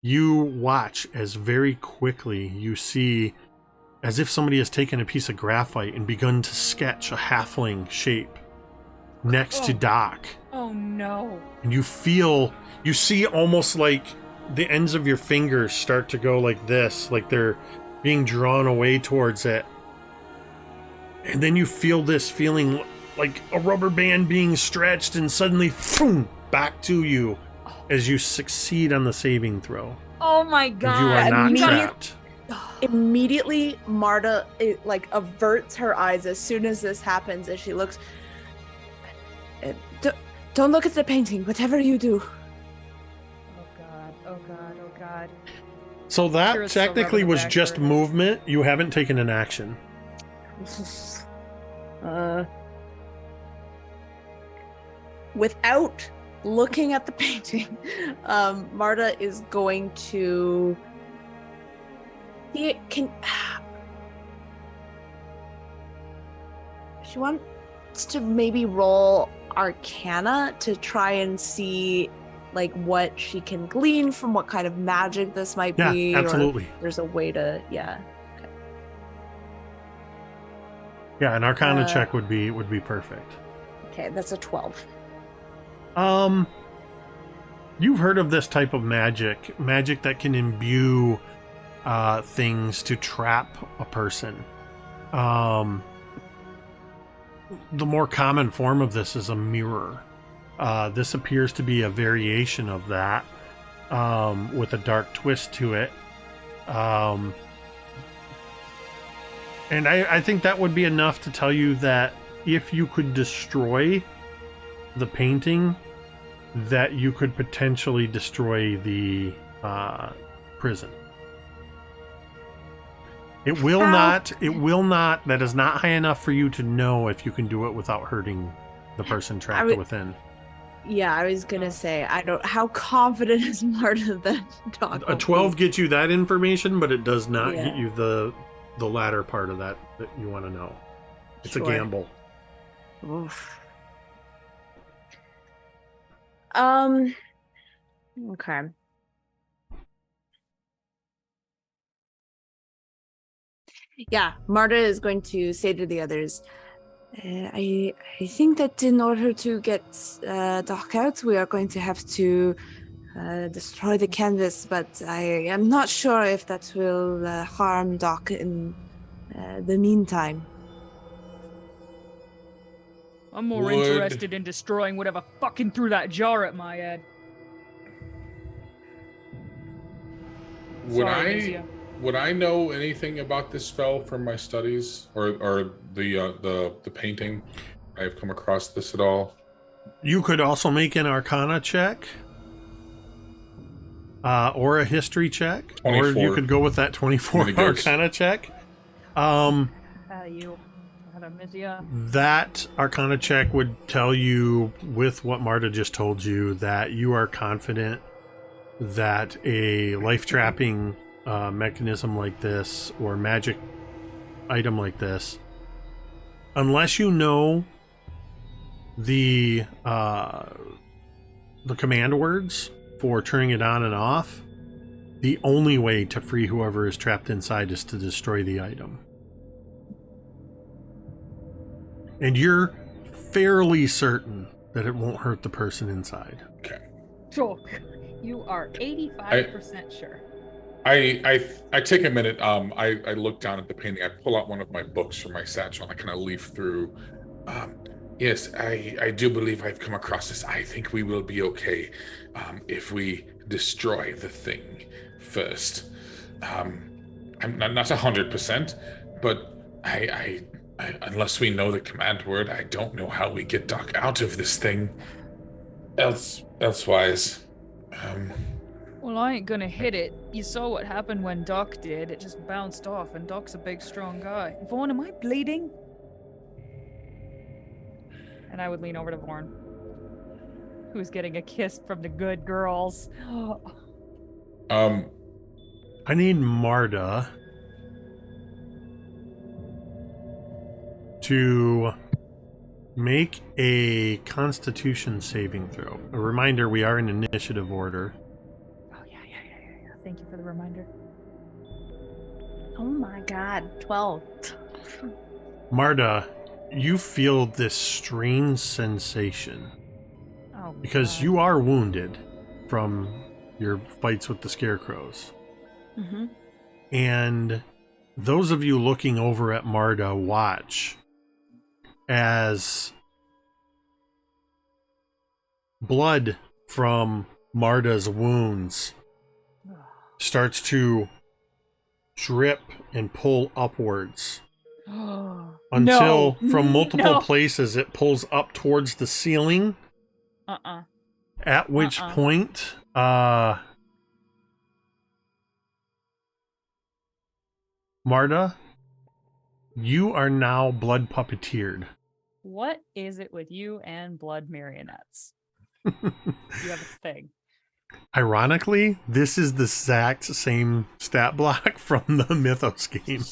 You watch as very quickly you see as if somebody has taken a piece of graphite and begun to sketch a halfling shape next to Doc. Oh no. And you see almost like the ends of your fingers start to go like this, like they're being drawn away towards it. And then you feel this feeling like a rubber band being stretched and suddenly boom, back to you as you succeed on the saving throw. Oh my And God. you are not Immediate- trapped. Immediately, Marta averts her eyes as soon as this happens, as she looks. Don't look at the painting, whatever you do. Oh God. Oh God. Oh God. So that Sure, it's so technically rubbing was the back just burner. movement. You haven't taken an action. Without looking at the painting, Marta is going to. She wants to maybe roll Arcana to try and see, like, what she can glean from what kind of magic this might Yeah, be. absolutely. Or there's a way to, yeah. Yeah, an Arcana Uh, check would be perfect. Okay, that's a 12. You've heard of this type of magic that can imbue things to trap a person. The more common form of this is a mirror. This appears to be a variation of that, with a dark twist to it. And I think that would be enough to tell you that if you could destroy the painting, that you could potentially destroy the prison. It will not, that is not high enough for you to know if you can do it without hurting the person trapped within. Yeah, I was gonna say, how confident is Marta that Doc A will 12 be? gets you that information, but it does not Yeah. get you the latter part of that you want to know. It's Sure. a gamble. Oof. Okay. Yeah, Marta is going to say to the others, I think that in order to get Doc out, we are going to have to destroy the canvas, but I am not sure if that will harm Doc in the meantime. I'm more Would- interested in destroying whatever fucking threw that jar at my head. Would Sorry, I Mizya. would I know anything about this spell from my studies or the painting? I've come across this at all? You could also make an Arcana check, or a History check, or you 24. could go with that 24 Really good. Arcana check. You had a Mizya. That Arcana check would tell you, with what Marta just told you, that you are confident that a life-trapping mechanism like this, or magic item like this, unless you know the command words for turning it on and off, the only way to free whoever is trapped inside is to destroy the item. And you're fairly certain that it won't hurt the person inside. Okay. Sure. You are 85% sure. I take a minute. I look down at the painting. I pull out one of my books from my satchel and I kind of leaf through. Yes, I do believe I've come across this. I think we will be okay if we destroy the thing first. I'm not 100%, but I unless we know the command word, I don't know how we get Doc out of this thing. Elsewise, Well, I ain't gonna hit it. You saw what happened when Doc did. It just bounced off, and Doc's a big, strong guy. Vaughn, am I bleeding? And I would lean over to Vaughn, who's getting a kiss from the good girls. I need Marta to make a Constitution saving throw. A reminder, we are in initiative order. Oh, yeah. Thank you for the reminder. Oh my god, 12. Marta, you feel this strange sensation Oh, because God. you are wounded from your fights with the scarecrows. Mm-hmm. And those of you looking over at Marta watch as blood from Marta's wounds starts to drip and pull upwards until from multiple places it pulls up towards the ceiling. At which point Marta, you are now blood puppeteered. What is it with you and blood marionettes? You have a thing. Ironically, this is the exact same stat block from the Mythos game.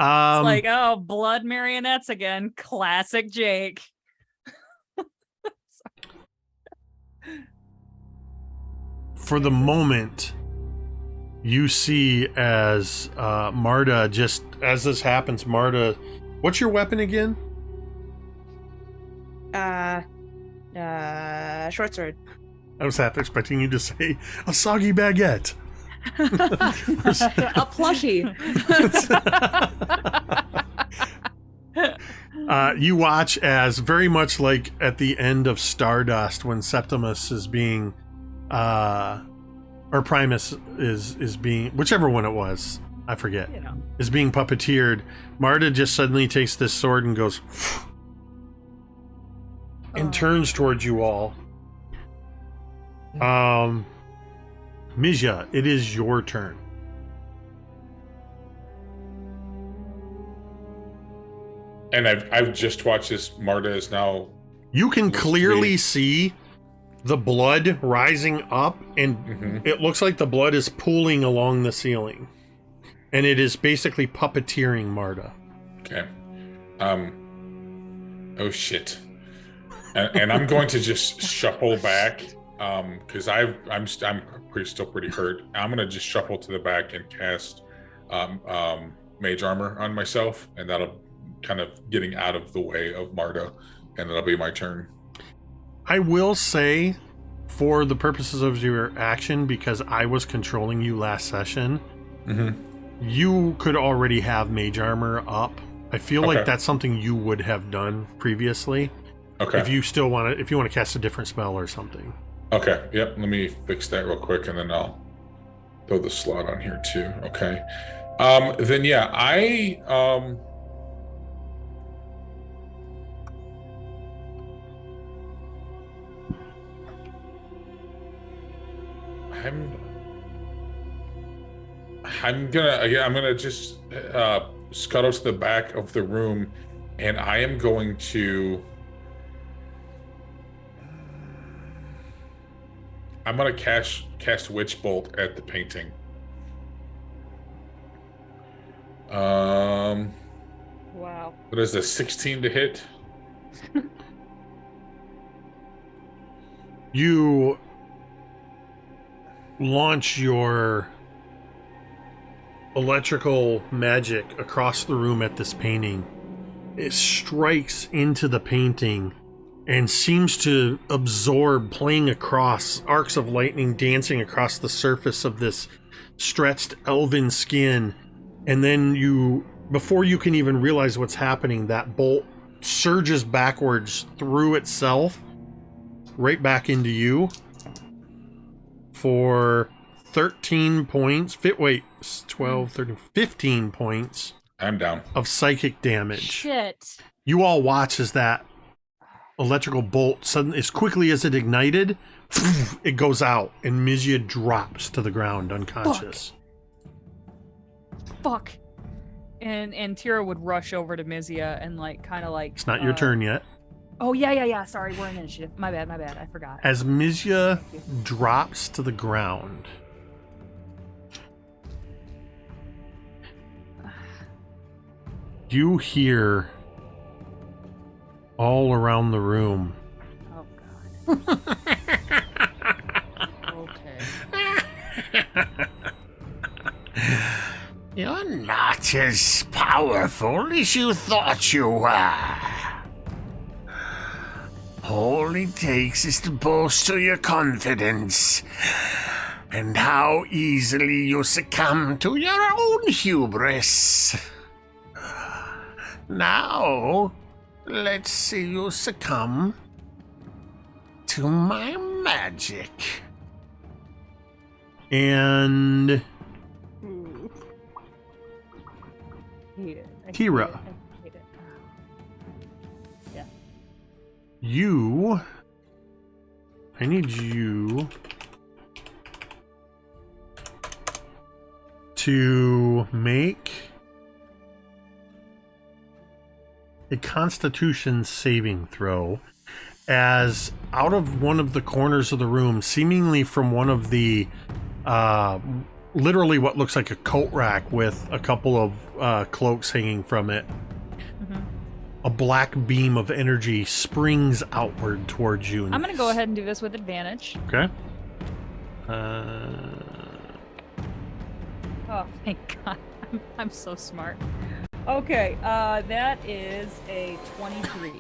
It's like, oh, blood marionettes again. Classic Jake. For the moment, you see as Marta, just as this happens, Marta, what's your weapon again? Short sword. I was half expecting you to say a soggy baguette. A plushie. You watch as, very much like at the end of Stardust when Septimus is being or Primus is being, whichever one it was, I forget, is being puppeteered. Marta just suddenly takes this sword and goes and turns towards you all. Mizya, it is your turn. and I've just watched this. Marta is now. You can clearly see the blood rising up, and it looks like the blood is pooling along the ceiling, and it is basically puppeteering Marta. Okay. Oh shit. And I'm going to just shuffle back, because I'm still pretty hurt. I'm gonna just shuffle to the back and cast mage armor on myself, and that'll kind of getting out of the way of Marta, and that'll be my turn. I will say, for the purposes of your action, because I was controlling you last session, you could already have mage armor up. I feel like that's something you would have done previously. Okay. If you still want to, if you want to cast a different spell or something. Okay. Yep. Let me fix that real quick, and then I'll throw the slot on here too. Okay. Then yeah, I'm gonna just scuttle to the back of the room, and I am going to. I'm gonna cast Witch Bolt at the painting. Wow. What is this? 16 to hit? You launch your electrical magic across the room at this painting. It strikes into the painting and seems to absorb, playing across, arcs of lightning dancing across the surface of this stretched elven skin. And then you, before you can even realize what's happening, that bolt surges backwards through itself, right back into you for 13 points. 12, 13, 15 points. I'm down. Of psychic damage. Shit. You all watch as that electrical bolt suddenly, as quickly as it ignited, it goes out, and Mizya drops to the ground unconscious. Fuck. And Teera would rush over to Mizya and kind of It's not your turn yet. Oh yeah. Sorry, we're in initiative. My bad. I forgot. As Mizya drops to the ground, you hear all around the room. Oh god. Okay. You're not as powerful as you thought you were. All it takes is to bolster your confidence, and how easily you succumb to your own hubris. Now, let's see you succumb to my magic. And Hate it. Teera. I hate it. Yeah. I need you to make a Constitution saving throw, as out of one of the corners of the room, seemingly from one of the literally what looks like a coat rack with a couple of cloaks hanging from it, a black beam of energy springs outward towards you. I'm gonna go ahead and do this with advantage. Okay. Oh, thank God. I'm so smart. Okay, that is a 23.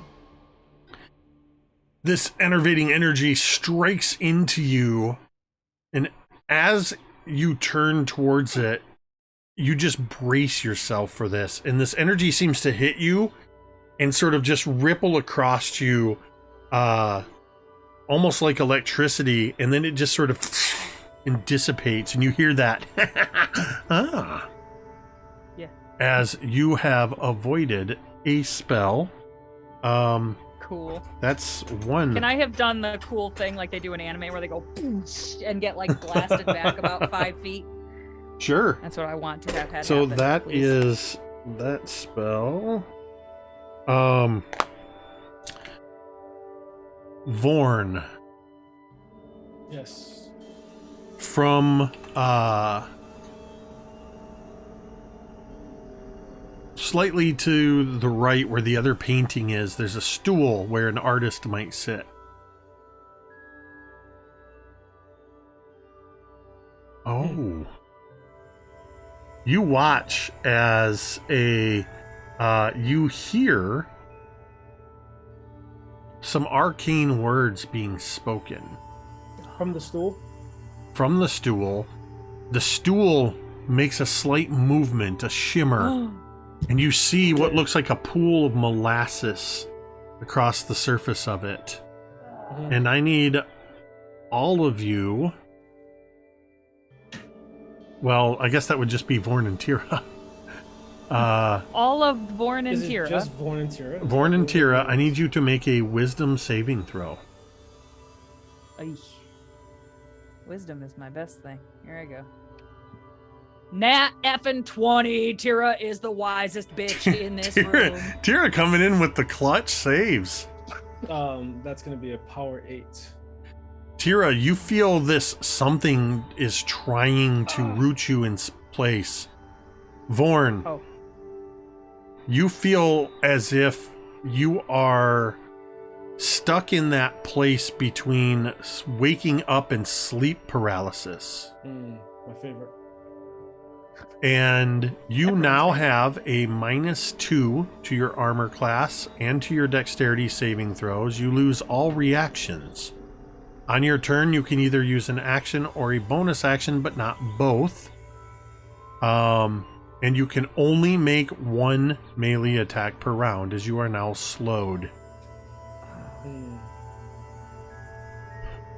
This enervating energy strikes into you, and as you turn towards it, you just brace yourself for this, and this energy seems to hit you and sort of just ripple across you, almost like electricity, and then it just sort of and dissipates, and you hear that Yeah. as you have avoided a spell. Cool. That's one. Can I have done the cool thing like they do in anime where they go and get blasted back about 5 feet? Sure. That's what I want to have had So happen, that please. is that spell. Vorn, Yes. from slightly to the right where the other painting is, there's a stool where an artist might sit. Oh. You watch as you hear some arcane words being spoken From the stool. from the stool. The stool makes a slight movement, a shimmer, and you see what looks like a pool of molasses across the surface of it. And I need all of you. Well, I guess that would just be Vorn and Teera. All of Vorn and Is it Teera. just Vorn and Teera? Vorn and Teera, I need you to make a wisdom saving throw. Ay. Wisdom is my best thing. Here I go. Nat effing 20. Teera is the wisest bitch in this room. Teera coming in with the clutch saves. That's gonna be a power 8. Teera, you feel this something is trying to root you in place. Vorn, Oh. you feel as if you are stuck in that place between waking up and sleep paralysis. My favorite. And you now have a -2 to your armor class and to your dexterity saving throws. You lose all reactions. On your turn, you can either use an action or a bonus action, but not both. And you can only make one melee attack per round, as you are now slowed.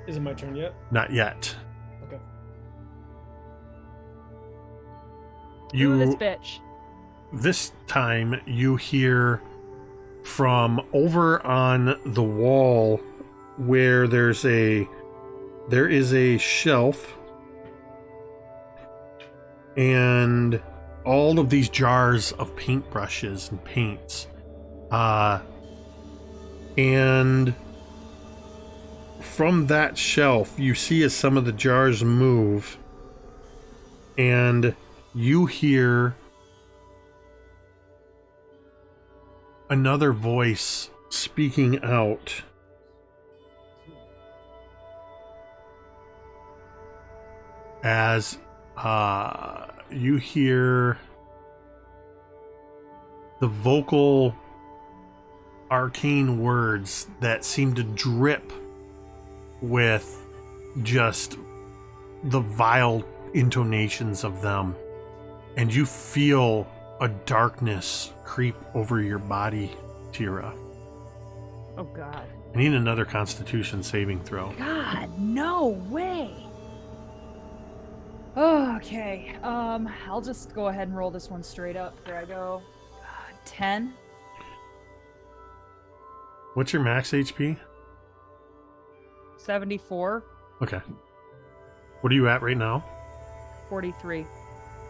Is it my turn yet? Not yet. Okay. Ooh, this bitch. This time you hear from over on the wall where there is a shelf, and all of these jars of paintbrushes and paints, and from that shelf you see as some of the jars move, and you hear another voice speaking out. As you hear the vocal arcane words that seem to drip with just the vile intonations of them, and you feel a darkness creep over your body, Teera. Oh God. I need another Constitution saving throw. God, no way. Oh, okay. I'll just go ahead and roll this one straight up. There I go. 10. What's your max HP? 74. Okay. What are you at right now? 43.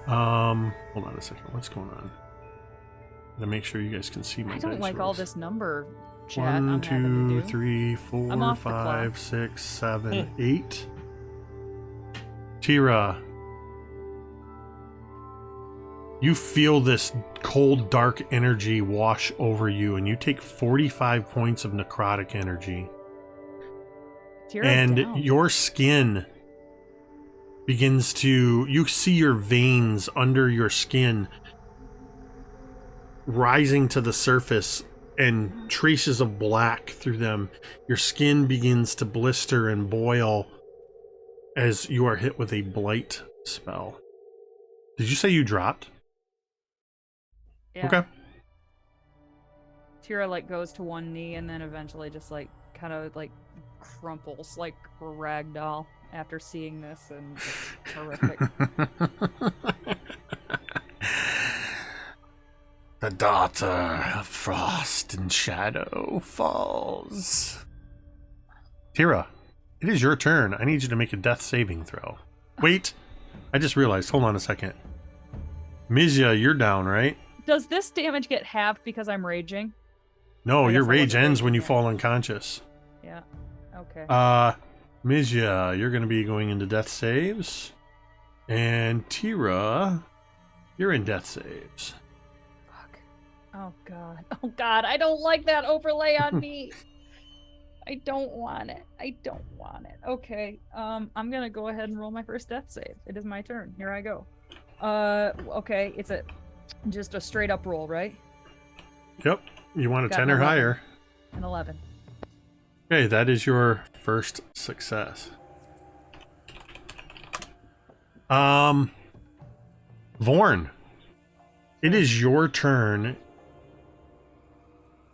Hold on a second. What's going on? To make sure you guys can see my I don't dice like all rolls. this number chat. 1, I'm having to 2, do. 3, I'm 4, off the clock. 5, 6, 7, 8. Teera, you feel this cold, dark energy wash over you, and you take 45 points of necrotic energy. Teara's And down. your skin begins to... You see your veins under your skin rising to the surface, and traces of black through them. Your skin begins to blister and boil as you are hit with a blight spell. Did you say you dropped? Yeah. Okay. Teera like goes to one knee and then eventually just like kind of like crumples like a rag doll after seeing this, and it's horrific. The daughter of frost and shadow falls. Teera, it is your turn. I need you to make a death saving throw. Wait, I just realized. Hold on a second. Mizya, you're down, right? Does this damage get halved because I'm raging? No, I your guess I rage wasn't ends when raging you yet. fall unconscious. Yeah. Okay. Mizya, you're going to be going into death saves. And Teera, you're in death saves. Fuck. Oh God. Oh God. I don't like that overlay on me. I don't want it. I don't want it. Okay. I'm gonna go ahead and roll my first death save. It is my turn. Here I go. Okay. It's just a straight up roll, right? Yep. You want a Got 10 an or 11. higher. An 11. Okay, that is your first success. Vorn, it is your turn.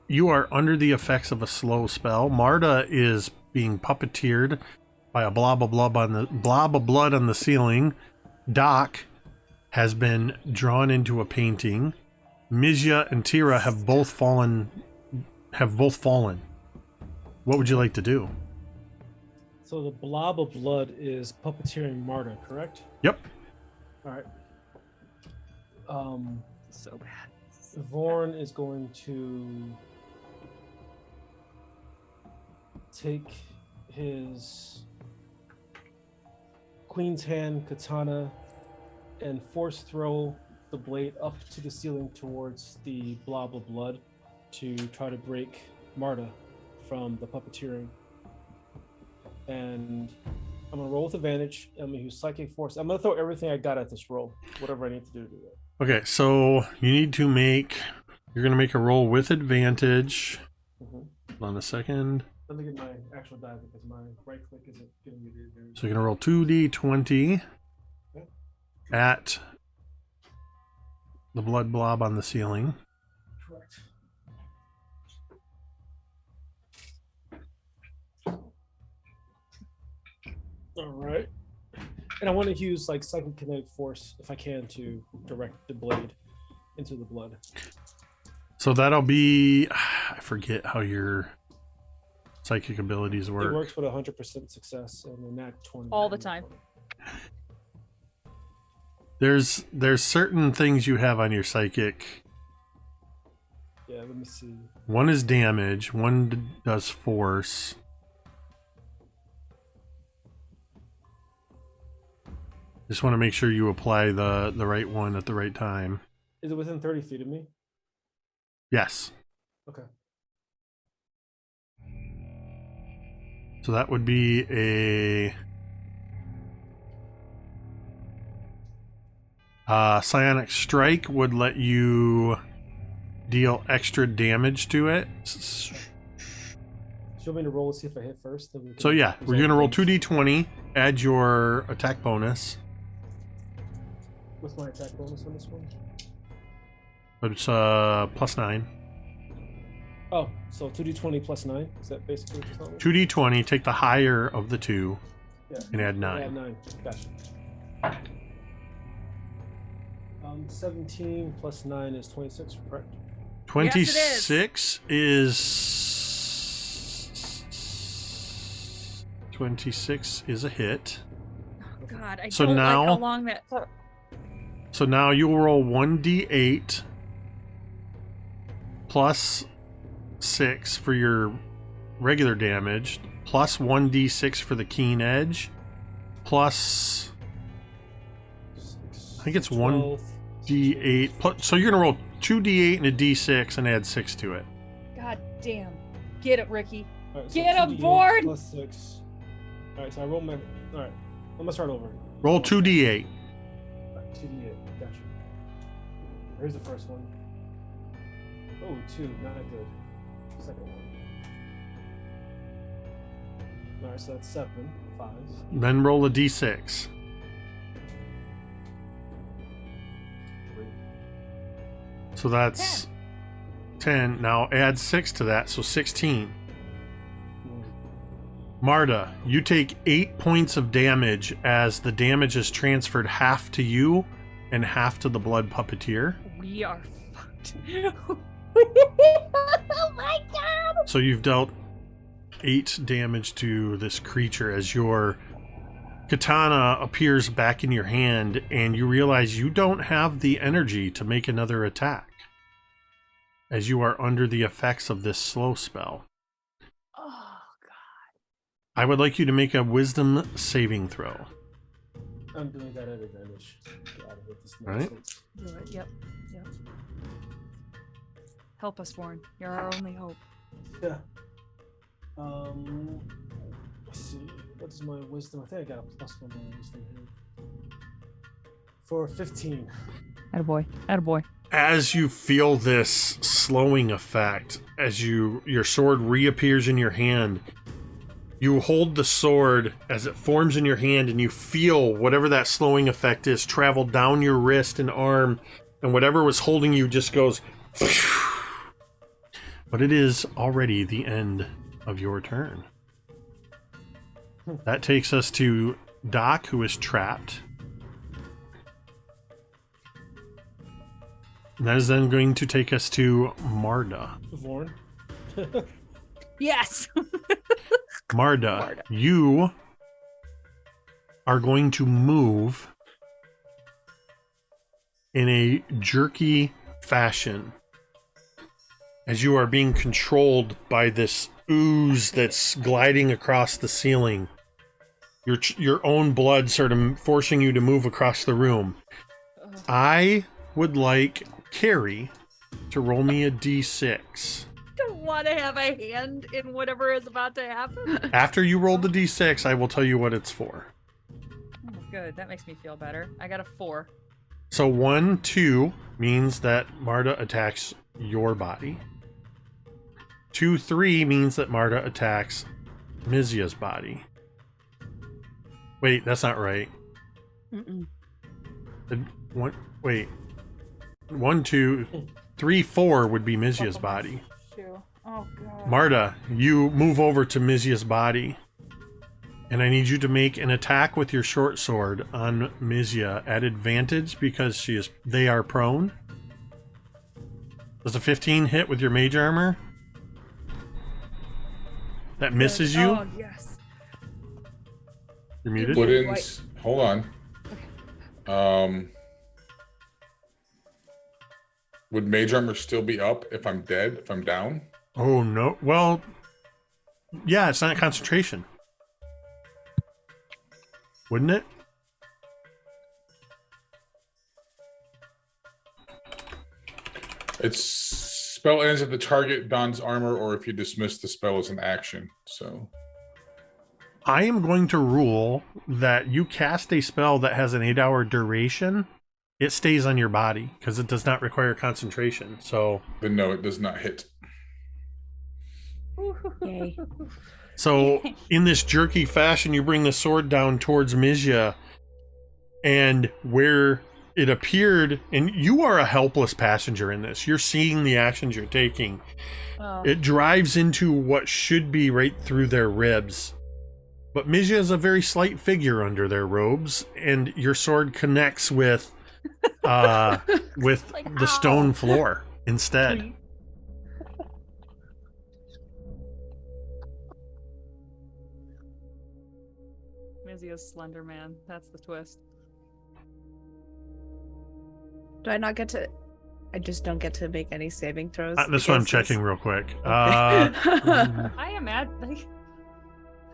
You are under the effects of a slow spell. Marta is being puppeteered by a blob of blood on the ceiling. Doc has been drawn into a painting. Mizya and Teera have both fallen. What would you like to do? So the blob of blood is puppeteering Marta, correct? Yep. All right. So bad. Vorn is going to take his Queen's Hand katana and force throw the blade up to the ceiling towards the blob of blood to try to break Marta from the puppeteering. And I'm gonna roll with advantage. I'm gonna use psychic force. I'm gonna throw everything I got at this roll, whatever I need to do that. Okay, so you need to make. You're gonna make a roll with advantage. Mm-hmm. Hold on a second. Let me get my actual die because my right click isn't giving me the advantage. So you're gonna roll 2d20 Okay. at the blood blob on the ceiling. Correct. All right. And I want to use like psychic kinetic force if I can to direct the blade into the blood. So that'll be, I forget how your psychic abilities work. It works with 100% success and a nat 20 All the time. There's certain things you have on your psychic. Yeah, let me see. One is damage, one does force. Just want to make sure you apply the right one at the right time. Is it within 30 feet of me? Yes. Okay. So that would be a psionic strike would let you deal extra damage to it. Do you want me to roll to see if I hit first? Then we can So yeah, we're resolve gonna roll damage? 2d20, add your attack bonus. What's my attack bonus on this one? But it's +9. Oh, so 2d20 plus 9? Is that basically what you're 2d20, take the higher of the two, Yeah. and add 9. Add 9. Gotcha. 17 plus 9 is 26, correct? 26 26 is a hit. God, I So don't now- like how long that. So now you will roll 1d8 plus 6 for your regular damage, plus 1d6 for the keen edge, plus I think it's 12, 1d8. So you're gonna roll 2d8 and a d6 and add 6 to it. God damn. Get it, Ricky. All right, so Get 2d8 aboard! Plus 6. Alright, so I roll my. Alright, I'm gonna start over. Roll 2d8. 2d8, gotcha. Here's the first one. Oh, 2, not good. Second one. Alright, so that's 7, 5. Then roll a d6. 3. So that's 10. Now add 6 to that, so 16. Marta, you take 8 points of damage as the damage is transferred half to you and half to the blood puppeteer. We are fucked. Oh my god! So you've dealt 8 damage to this creature as your katana appears back in your hand and you realize you don't have the energy to make another attack as you are under the effects of this slow spell. Oh, I would like you to make a wisdom saving throw. I'm doing that at advantage. Get out of it, this Right. nonsense. God. Do it. Yep. Help us, Warren. You're our only hope. Yeah. Let's see. What is my wisdom? I think I got a +1 on my wisdom here. For 15. Attaboy. Attaboy. As you feel this slowing effect, as your sword reappears in your hand, you hold the sword as it forms in your hand and you feel whatever that slowing effect is travel down your wrist and arm, and whatever was holding you just goes. But it is already the end of your turn. That takes us to Doc, who is trapped. And that is then going to take us to Marda. Vorn. Yes. Marda, you are going to move in a jerky fashion as you are being controlled by this ooze that's gliding across the ceiling. Your own blood sort of forcing you to move across the room. I would like Cari to roll me a d6. Don't want to have a hand in whatever is about to happen. After you roll the d6, I will tell you what it's for. Oh, good. That makes me feel better. I got a 4. So 1, 2 means that Marta attacks your body. 2, 3 means that Marta attacks Mizya's body. Wait, that's not right. Mm-mm. Wait. 1, 2, 3, 4 would be Mizya's body. Oh god. Marta, you move over to Mizya's body. And I need you to make an attack with your short sword on Mizya at advantage because they are prone. Does a 15 hit with your mage armor? That misses you? Oh, yes. You're muted? Wouldn't. Hold on. Would mage armor still be up if I'm dead, if I'm down? Oh, no. Well, yeah, it's not concentration. Wouldn't it? It's spell ends if the target dons armor or if you dismiss the spell as an action. So I am going to rule that you cast a spell that has an 8-hour duration. It stays on your body because it does not require concentration. So then no, it does not hit. Yay. So in this jerky fashion, you bring the sword down towards Mizya, and where it appeared, and you are a helpless passenger in this. You're seeing the actions you're taking. Oh. It drives into what should be right through their ribs. But Mizya is a very slight figure under their robes, and your sword connects with Like, the stone floor instead. Mizya's Slender Man. That's the twist. Do I not get to? I just don't get to make any saving throws. That's what I'm against checking this? real quick. Okay. I am at like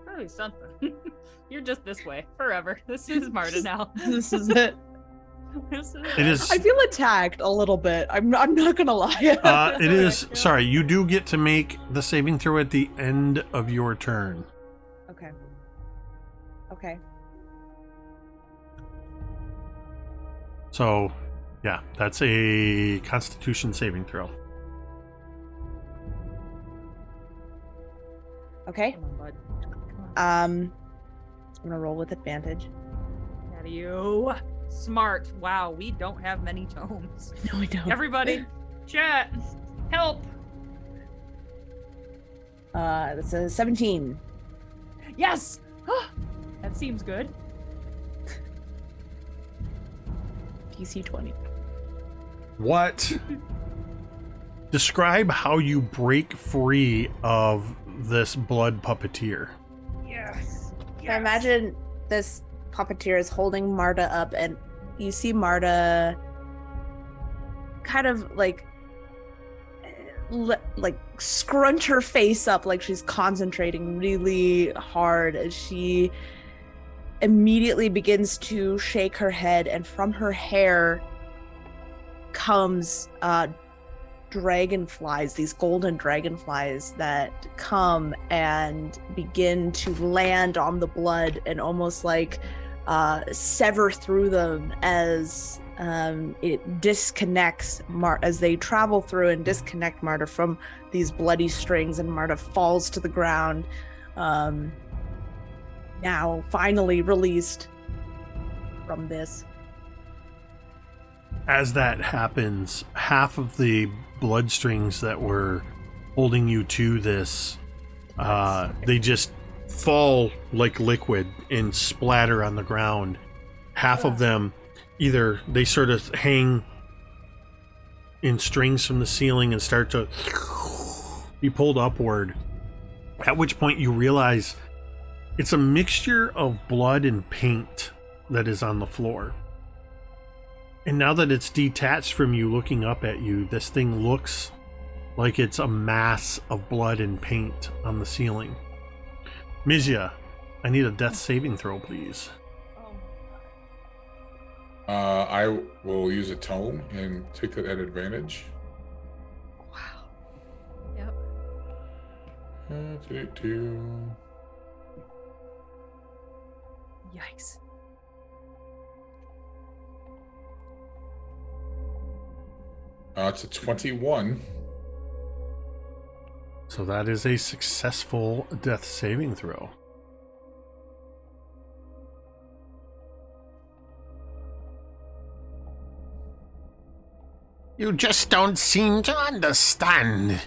probably something. You're just this way forever. This is Marta now. This is it. This is It is. I feel attacked a little bit. I'm not gonna lie. It is. Sorry, you do get to make the saving throw at the end of your turn. Okay. Okay. So, yeah, that's a Constitution saving throw. Okay. Come on, bud. I'm gonna roll with advantage. At you. Smart. Wow, we don't have many tomes. No, I don't. Everybody, chat, help. That's a 17. Yes. That seems good. DC 20. What? Describe how you break free of this blood puppeteer. Yes. So I imagine this puppeteer is holding Marta up, and you see Marta kind of like scrunch her face up like she's concentrating really hard as she immediately begins to shake her head, and from her hair comes dragonflies, these golden dragonflies that come and begin to land on the blood and almost like sever through them as it disconnects as they travel through and disconnect Marta from these bloody strings, and Marta falls to the ground, now finally released from this. As that happens, half of the blood strings that were holding you to this, they just fall like liquid and splatter on the ground. Half of them, either they sort of hang in strings from the ceiling and start to be pulled upward, at which point you realize it's a mixture of blood and paint that is on the floor. And now that it's detached from you, looking up at you, this thing looks like it's a mass of blood and paint on the ceiling. Mizya, I need a death saving throw, please. I will use a tome and take that at advantage. Wow. Yep. 32. Yikes. It's a 21. So that is a successful death saving throw. You just don't seem to understand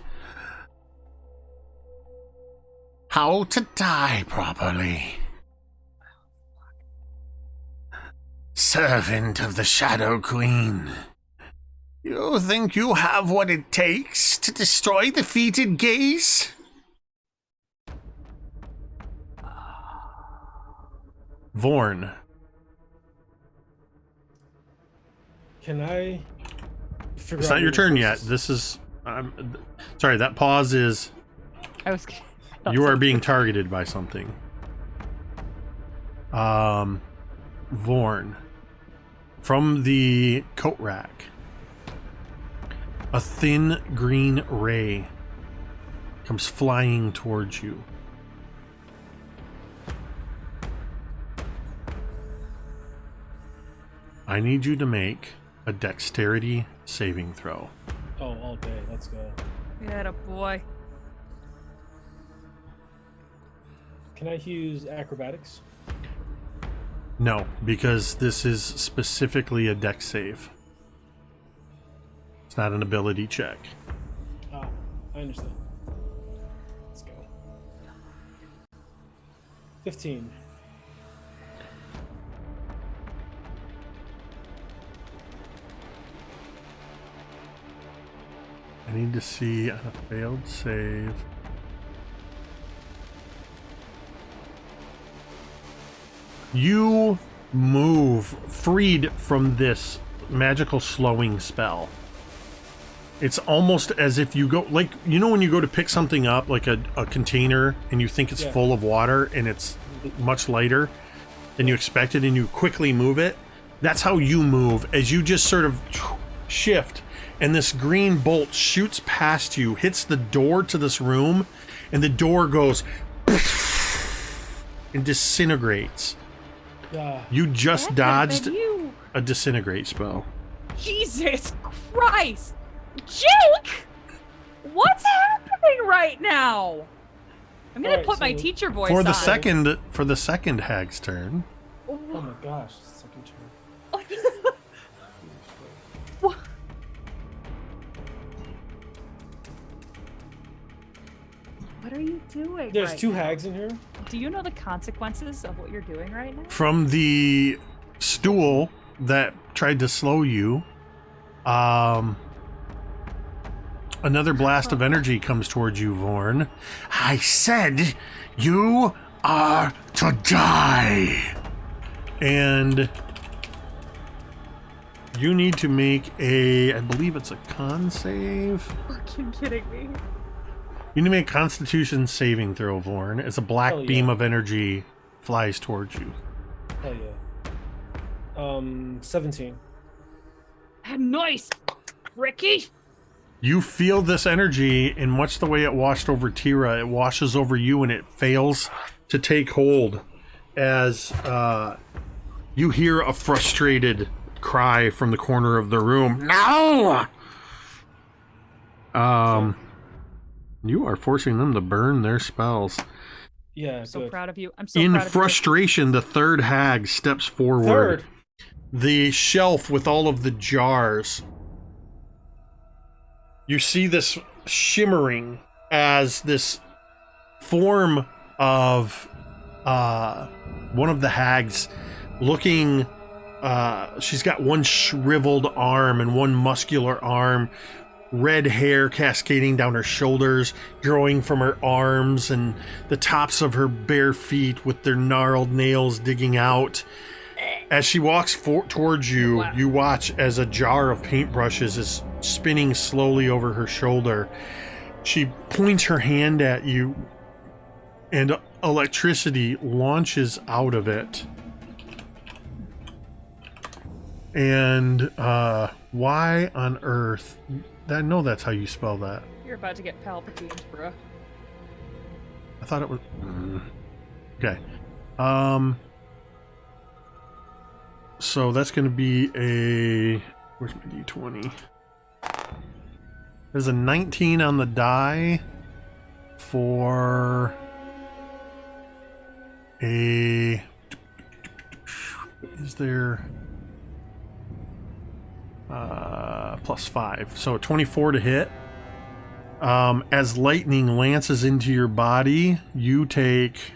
how to die properly. Servant of the Shadow Queen, you think you have what it takes to destroy the defeated gaze? Vorn. Can I figure It's out not your what turn this yet. is? This is. Sorry, that pause is. I thought You are so. being targeted by something. Vorn. From the coat rack, a thin green ray comes flying towards you. I need you to make a dexterity saving throw. Oh, all day. Let's go. Yeah, boy. Can I use acrobatics? No, because this is specifically a dex save. It's not an ability check. Ah, I understand. Let's go. 15. I need to see on a failed save. You move freed from this magical slowing spell. It's almost as if you go, like, you know when you go to pick something up, like a container, and you think it's Yeah. full of water and it's much lighter than you expected, and you quickly move it? That's how you move, as you just sort of shift, and this green bolt shoots past you, hits the door to this room, and the door goes and disintegrates. You just That could've dodged been you. a disintegrate spell. Jesus Christ! Jake! What's happening right now? I'm gonna Alright, put my so teacher voice For the on. second hag's turn, Oh my gosh, second turn. What are you doing? There's right two now? hags in here. Do you know the consequences of what you're doing right now? from the stool that tried to slow you, another blast of energy comes towards you, Vorn. I said you are to die. And you need to make I believe it's a con save. Fucking kidding me. You need to make a Constitution saving throw, Vorn, as a black Hell yeah. beam of energy flies towards you. Hell yeah. 17. Nice, Ricky. You feel this energy, in much the way it washed over Teera, it washes over you, and it fails to take hold as you hear a frustrated cry from the corner of the room. No! You are forcing them to burn their spells. Yeah, So good. proud of you. I'm so In proud of you. frustration, the third hag steps forward. Third. The shelf with all of the jars. You see this shimmering as this form of one of the hags looking. She's got one shriveled arm and one muscular arm. Red hair cascading down her shoulders, growing from her arms and the tops of her bare feet with their gnarled nails digging out. As she walks towards you, Wow. you watch as a jar of paintbrushes is spinning slowly over her shoulder. She points her hand at you, and electricity launches out of it. And why on earth? I know that's how you spell that. You're about to get palpitations, bro. I thought it was. Okay. So that's going to be a. Where's my d20? There's a 19 on the die for a. Is there. plus 5. So 24 to hit. As lightning lances into your body, you take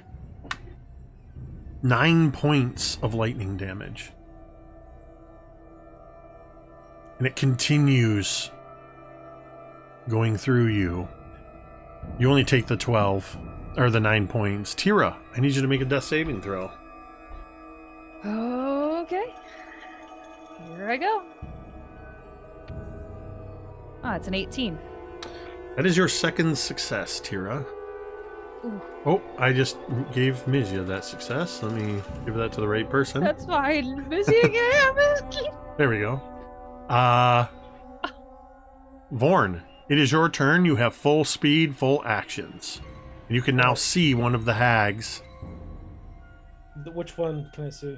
9 points of lightning damage. And it continues going through you. You only take the 12, or the 9 points. Teera, I need you to make a death saving throw. Okay. Here I go. Ah, it's an 18. That is your second success, Teera. Ooh. Oh, I just gave Mizya that success. Let me give that to the right person. That's fine. Mizya can have it. There we go. Vorn, it is your turn. You have full speed, full actions. And you can now see one of the hags. Which one can I see?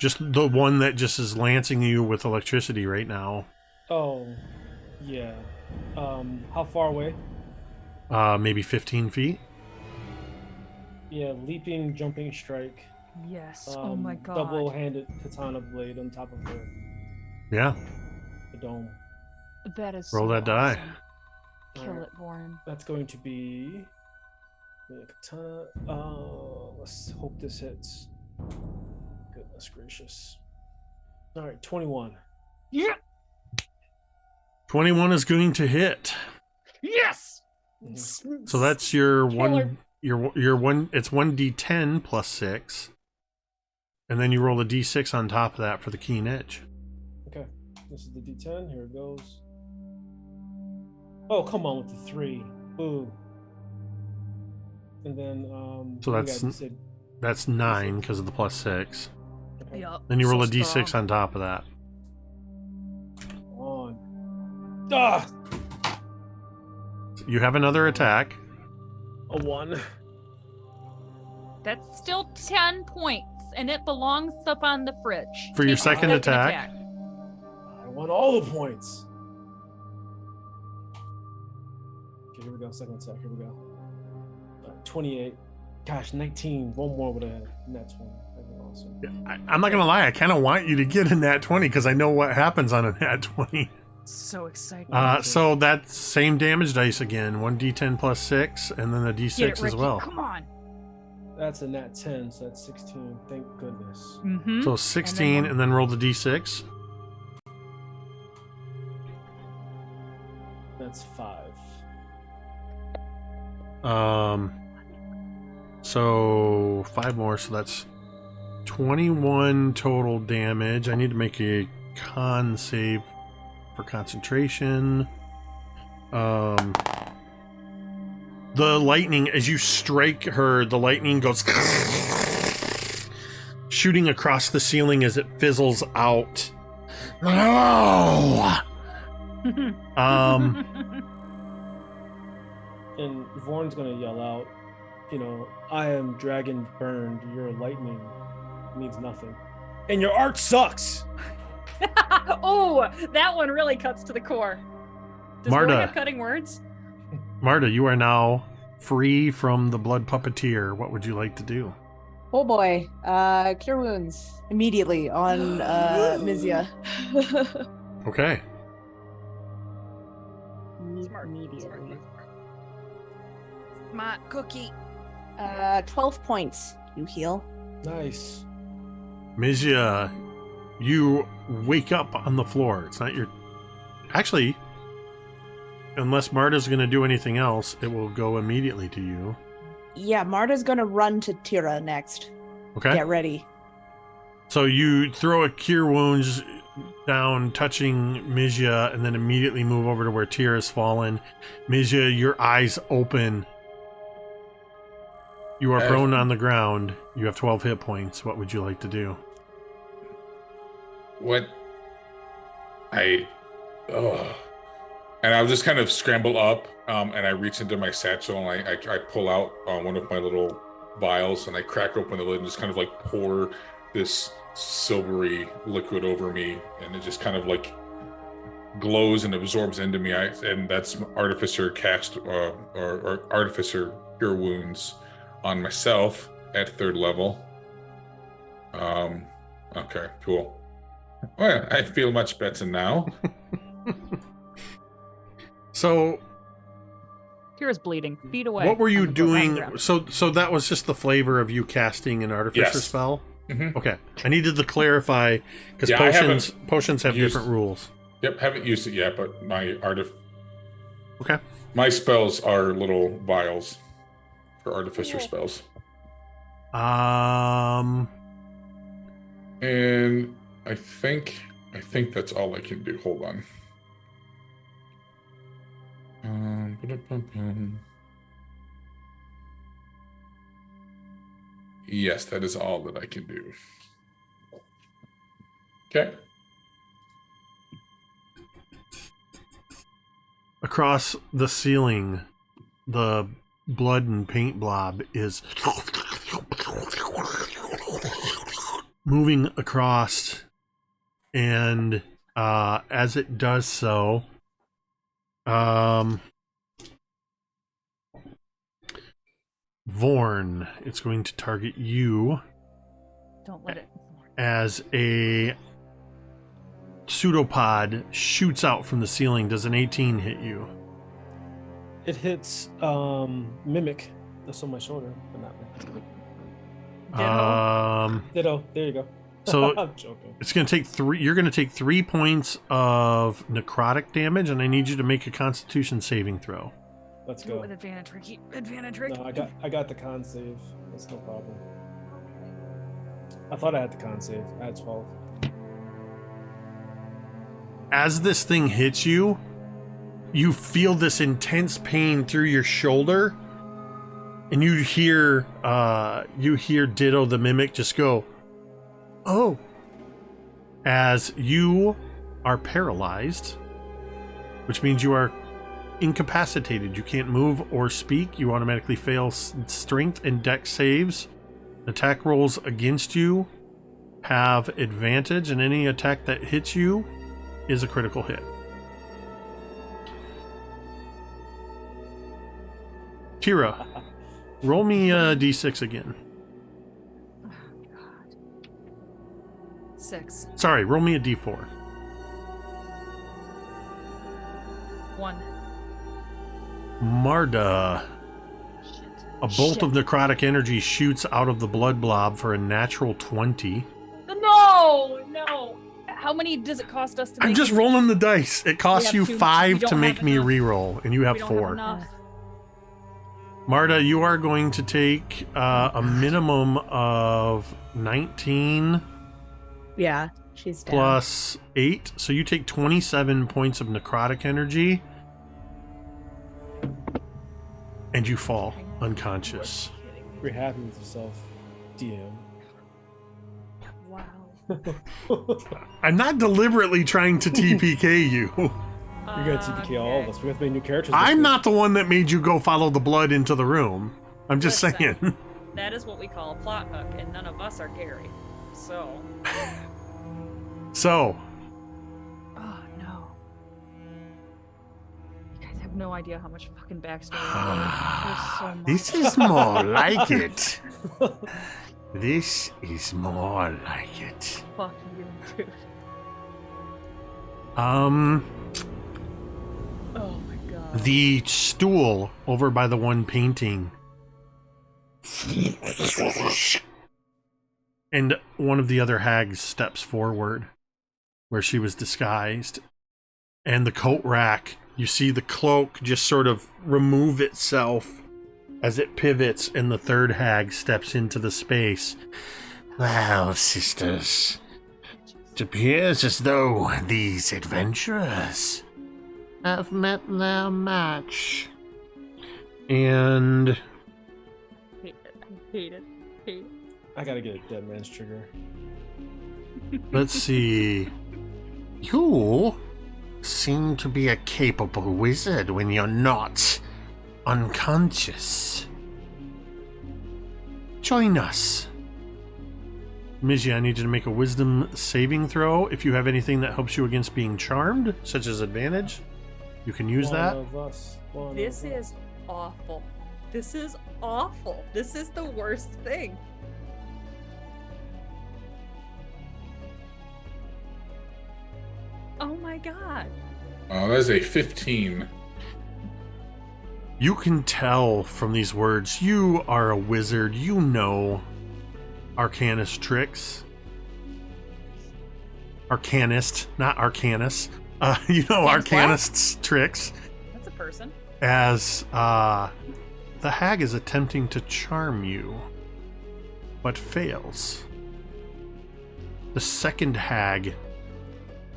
Just the one that just is lancing you with electricity right now. Oh, yeah. How far away? Maybe 15 feet. Yeah, leaping, jumping strike. Yes. Oh my god. Double-handed katana blade on top of Yeah. the dome. That is Roll so that die. awesome. Kill it, Born. That's going to be the katana. Let's hope this hits. Goodness gracious. All right, 21. Yeah. 21 is going to hit. Yes. So that's your Killer. your one. It's 1d10 plus 6, and then you roll a d6 on top of that for the keen edge. Okay, this is the D10. Here it goes. Oh, come on with the 3. Boo. And then So what do you guys that's 9 because of the plus 6. Okay. Yup. Then you roll a So d6 strong. on top of that. Come on. Ah! You have another attack. A 1. That's still 10 points, and it belongs up on the fridge. For your Take second a attack. I want all the points. Okay, here we go. Second attack. Here we go. 28. Gosh, 19. One more would have had net 20. That'd been awesome. I'm not gonna lie. I kind of want you to get a nat 20 because I know what happens on a nat 20. So exciting. So that's same damage dice again. 1d10 plus 6, and then the Get d6 it, as Ricky. well. Come on. That's a nat 10, so that's 16. Thank goodness. Mm-hmm. So 16, and then roll the d6. That's 5. So 5 more, so that's 21 total damage. I need to make a con save for concentration. The lightning, as you strike her, the lightning goes shooting across the ceiling as it fizzles out. No! And Vorn's gonna yell out, I am dragon burned, your lightning means nothing. And your art sucks! Oh, that one really cuts to the core. Does Marta. Born have cutting words? Marta, you are now free from the blood puppeteer. What would you like to do? Oh boy. Cure wounds immediately on Mizya. Okay. Immediately. Smart cookie. 12 points. You heal. Nice. Mizya, you wake up on the floor. It's not your... Actually, unless Marta's going to do anything else, it will go immediately to you. Yeah, Marta's gonna run to Teera next. Okay? Get ready. So you throw a Cure Wounds down, touching Mizya, and then immediately move over to where Teera's fallen. Mizya, your eyes open. You are prone on the ground. You have 12 hit points. What would you like to do? What? And I'll just kind of scramble up, and I reach into my satchel, and I pull out one of my little vials, and I crack open the lid and just kind of like pour this silvery liquid over me, and it just kind of like glows and absorbs into me. And that's Artificer cast or Artificer Cure Wounds on myself at 3rd level. Okay, cool. Well, I feel much better now. So, Teera's bleeding. Feet away. what were you on the doing? ground. So that was just the flavor of you casting an artificer Yes. spell? Mhm. Okay. I needed to clarify because Yeah, I potions have used- different rules. Yep, haven't used it yet, but Okay. my spells are little vials for artificer spells. And I think that's all I can do. Hold on. Ba-da-bum-bum. Yes, that is all that I can do. Okay. Across the ceiling, the blood and paint blob is moving across, and as it does so, Vorn, it's going to target you Don't let it. as a pseudopod shoots out from the ceiling. Does an 18 hit you? It hits Mimic that's on my shoulder, but not me. Ditto. There you go. So I'm joking. it's going to take 3. You're going to take 3 points of necrotic damage, and I need you to make a Constitution saving throw. Let's Do it go. with advantage, Ricky. Advantage, Ricky. No, I got the con save. That's no problem. I thought I had the con save. I had 12. As this thing hits you, you feel this intense pain through your shoulder, and you hear Ditto the Mimic just go, "Oh," as you are paralyzed, which means you are incapacitated. You can't move or speak. You automatically fail strength and dex saves. Attack rolls against you have advantage, and any attack that hits you is a critical hit. Teera, roll me a d6 again. Oh, God. 6. Sorry, roll me a d4. 1. Marda, Shit. a bolt of necrotic energy shoots out of the blood blob for a natural 20. No. How many does it cost us to I'm make just rolling the dice. It costs have you we 5 don't to make have me enough. re-roll, and you have We don't 4. enough. Marta, you are going to take a minimum of 19 Yeah, she's down. plus 8. So you take 27 points of necrotic energy, and you fall unconscious. You're happy with yourself, DM. Wow. I'm not deliberately trying to TPK you. You're gonna TPK all of us. We have to make new characters. this I'm week. not the one that made you go follow the blood into the room. I'm just Listen. saying. That is what we call a plot hook, and none of us are Cari. So. So, Oh, no. You guys have no idea how much fucking backstory there's so much. This is more like it. This is more like it. Fuck you, dude. Oh my god. the stool over by the one painting, and one of the other hags steps forward where she was disguised, and the coat rack, you see the cloak just sort of remove itself as it pivots, and the third hag steps into the space. Well, sisters, it appears as though these adventurers have met their match. And Hate it. I gotta get a dead man's trigger. let's see. You seem to be a capable wizard when you're not unconscious. Join us. Mizya, I need you to make a wisdom saving throw. If you have anything that helps you against being charmed, such as advantage, you can use that. One of us. One This of us. is awful. This is awful. This is the worst thing. Oh my god. That is a 15. You can tell from these words, you are a wizard. You know arcanist tricks. Arcanist, not arcanist. You know arcanist's tricks. That's a person. As the hag is attempting to charm you, but fails. The second hag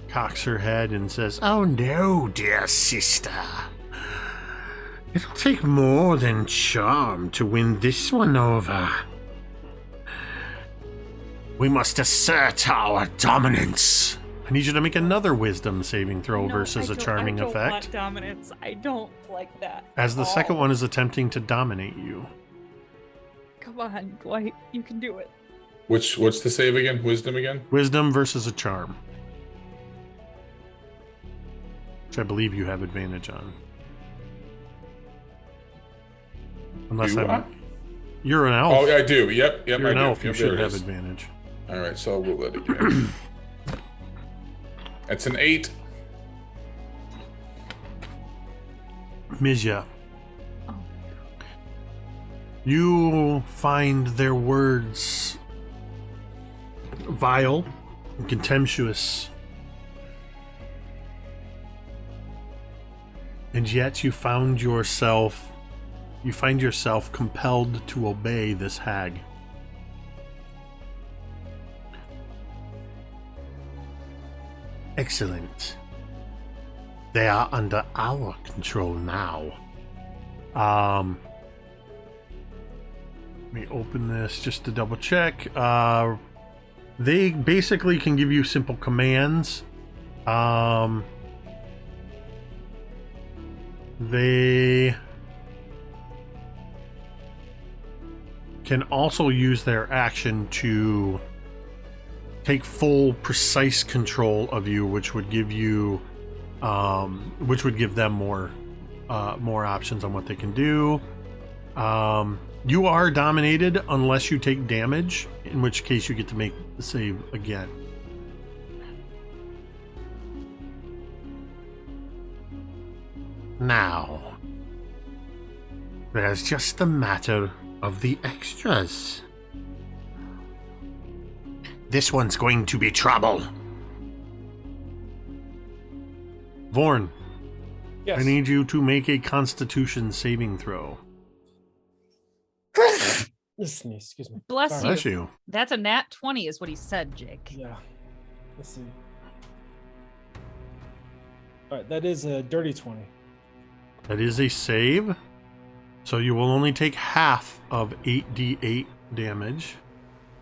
cocks her head and says, Oh no, dear sister. It'll take more than charm to win this one over. We must assert our dominance. I need you to make another wisdom saving throw No, versus a charming I don't effect. want dominance. I don't like that. As the at second all. one is attempting to dominate you. Come on, Dwight. You can do it. What's the save again? Wisdom again? Wisdom versus a charm. Which I believe you have advantage on. Unless Do I? You're an elf. Oh, yeah, I do. Yep, You're I an do. elf. You Yep, there should it have is. advantage. All right, so we'll let it go. That's an 8. Mizya. Oh. You find their words vile and contemptuous. And yet you find yourself compelled to obey this hag. Excellent. They are under our control now. Let me open this just to double check. They basically can give you simple commands. They can also use their action to take full, precise control of you, which would give you, which would give them more options on what they can do. You are dominated unless you take damage, in which case you get to make the save again. Now, there's just the matter of the extras. This one's going to be trouble. Vorn, Yes. I need you to make a Constitution saving throw. Listen, excuse me. Bless Sorry. you. Bless you. That's a nat 20 is what he said, Jake. Yeah. Let's see. All right, that is a dirty 20. That is a save. So you will only take half of 8d8 damage.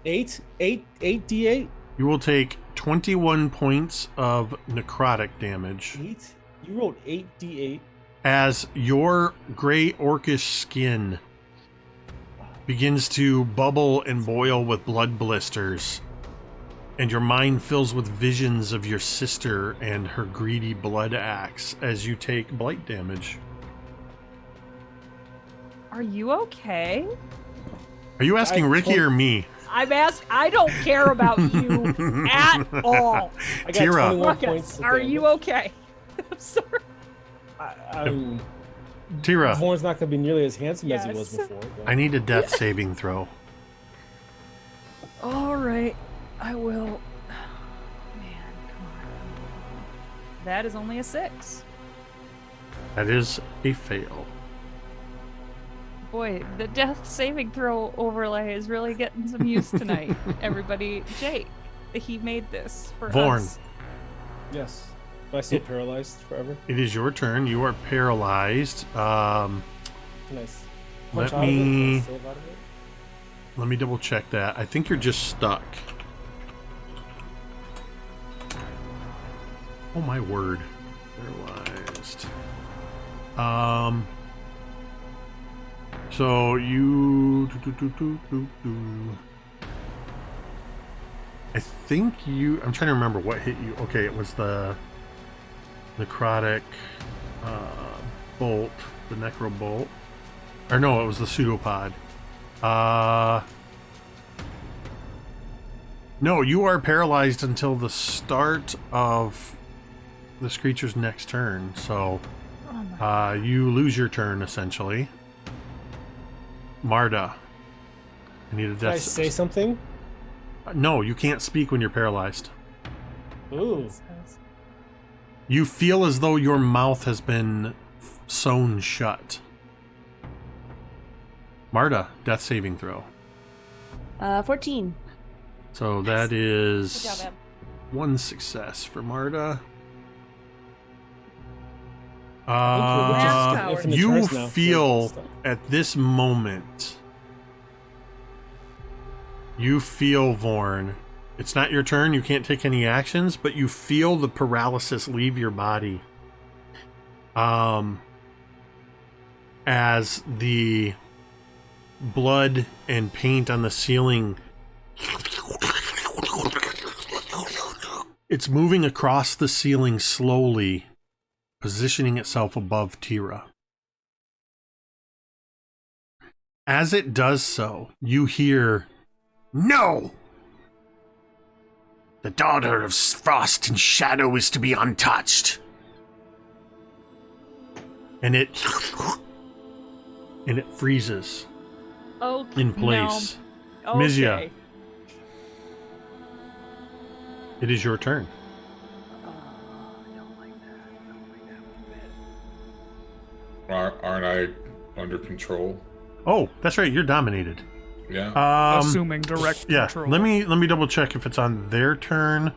8 d8. You will take 21 points of necrotic damage 8. You rolled 8 d8. as your gray orcish skin begins to bubble and boil with blood blisters, and your mind fills with visions of your sister and her greedy blood axe as you take blight damage. Are you okay? Are you asking I Ricky told- or me? I'm asked. I don't care about you at all. I got Teera. 21 Ruckus, points. of are damage. you okay? I'm sorry. I'm Teera, Vorn's not going to be nearly as handsome as he Yes. was before. but- I need a death saving throw. All right, I will. Man, come on. That is only a 6. That is a fail. Boy, the death saving throw overlay is really getting some use tonight. Everybody, Jake, he made this for Vorn. us. Yes. Am I still paralyzed forever? It is your turn. You are paralyzed. Can I Let punch out of it? Can I me save out of it? let me double check that. I think you're just stuck. Oh my word. Paralyzed. So you I think I'm trying to remember what hit you. Okay, it was the necrotic bolt, the necro bolt. Or no, it was the pseudopod. No, you are paralyzed until the start of this creature's next turn. So Oh my you lose your turn essentially. Marta, I need a Can I death. say something? No, you can't speak when you're paralyzed. Ooh. goodness. You feel as though your mouth has been sewn shut. Marta, death saving throw. 14. So that is Good job, Em. 1 success for Marta. Thank you. Infinite You turns now for feel stuff. at this moment, you feel, Vorn, it's not your turn, you can't take any actions, but you feel the paralysis leave your body. As the blood and paint on the ceiling, it's moving across the ceiling slowly, positioning itself above Teera. As it does so, you hear, No! The daughter of frost and shadow is to be untouched. and it freezes Oh, in place. No. Mizya. Okay. It is your turn. Aren't I under control? Oh, that's right, you're dominated. Yeah. Assuming direct Yeah, control. let me double check if it's on their turn.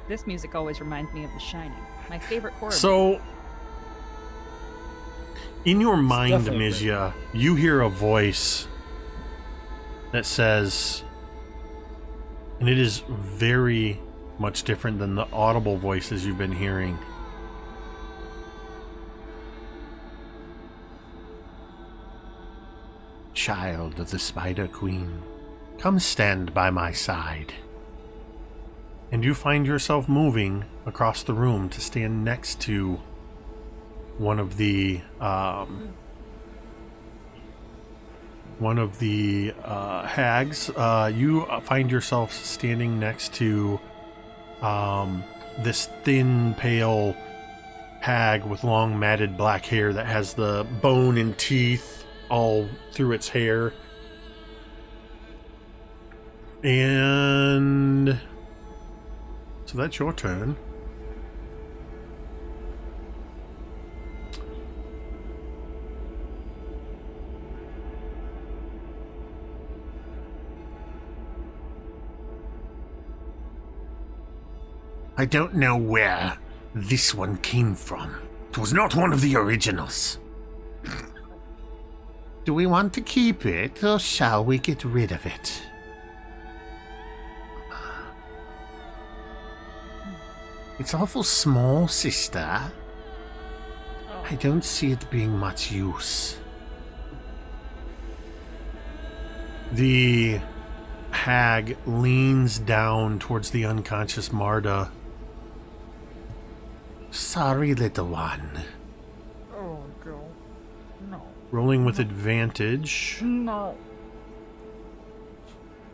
This music always reminds me of The Shining, my favorite horror. So, in your mind, definitely Mizya, you hear a voice that says, and it is very much different than the audible voices you've been hearing. Child of the Spider Queen, come stand by my side. And you find yourself moving across the room to stand next to one of the hags. You find yourself standing next to this thin, pale hag with long, matted black hair that has the bone and teeth all through its hair. And so that's your turn. I don't know where this one came from. It was not one of the originals. Do we want to keep it, or shall we get rid of it? It's awful small, sister. I don't see it being much use. The hag leans down towards the unconscious Marta. Sorry, little one. Oh, girl. No. Rolling with advantage. No.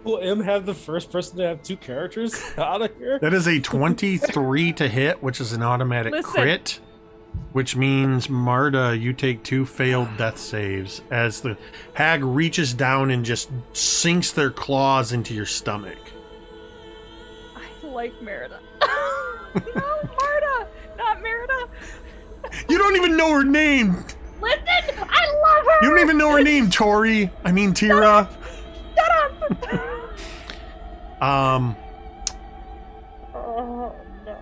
Will M have the first person to have two characters out of here? That is a 23 to hit, which is an automatic Listen. crit. Which means, Marta, you take 2 failed death saves as the hag reaches down and just sinks their claws into your stomach. I like Merida. No, Marta! Not Merida! You don't even know her name! Listen! I love her! You don't even know her name, Tori! I mean, Teera. Shut up! Um, Oh, no.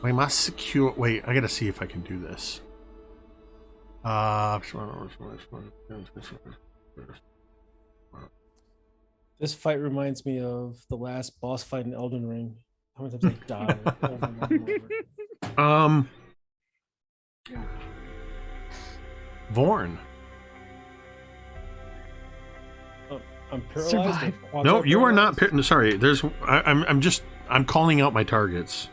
we must secure. Wait, I gotta see if I can do this. This fight reminds me of the last boss fight in Elden Ring. How many times I died over and over and over. Vorn. I'm paralyzed. Survive. or quasi No, you are not. paralyzed? Sorry, there's. I'm just I'm calling out my targets.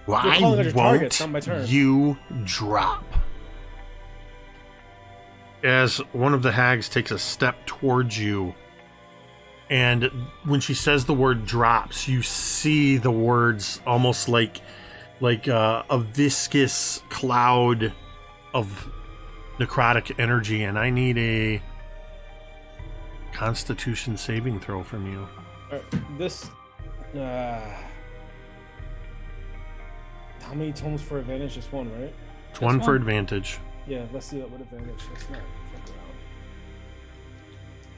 calling out Why your targets, not my won't turn. you drop? As one of the hags takes a step towards you, and when she says the word drops, you see the words almost like a viscous cloud of necrotic energy, and I need a Constitution saving throw from you. This. How many tomes for advantage? Just one, right? It's one for advantage. Yeah, let's do that with advantage. Let's not fuck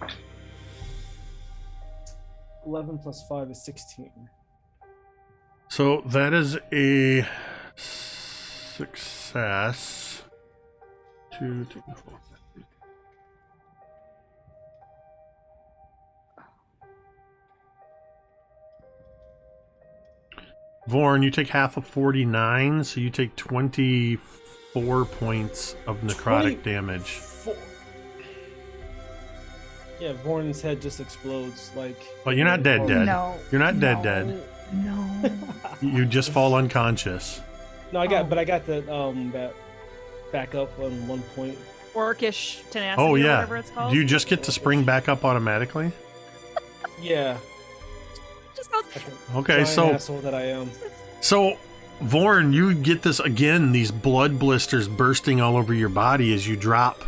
around. 11 plus 5 is 16. So that is a success. 2, 3, 4, 5, 6. Vorn, you take half of 49, so you take 24 points of necrotic damage. Yeah, Vorn's head just explodes like. But you're not dead. No. You're not dead. No. You just fall unconscious. No, I got the that back up on 1 point. Orcish tenacity. Oh or yeah. whatever it's called. Do you just get to spring back up automatically? Yeah. Just goes. Okay, Giant so asshole that I am. Vorn, you get this again, these blood blisters bursting all over your body as you drop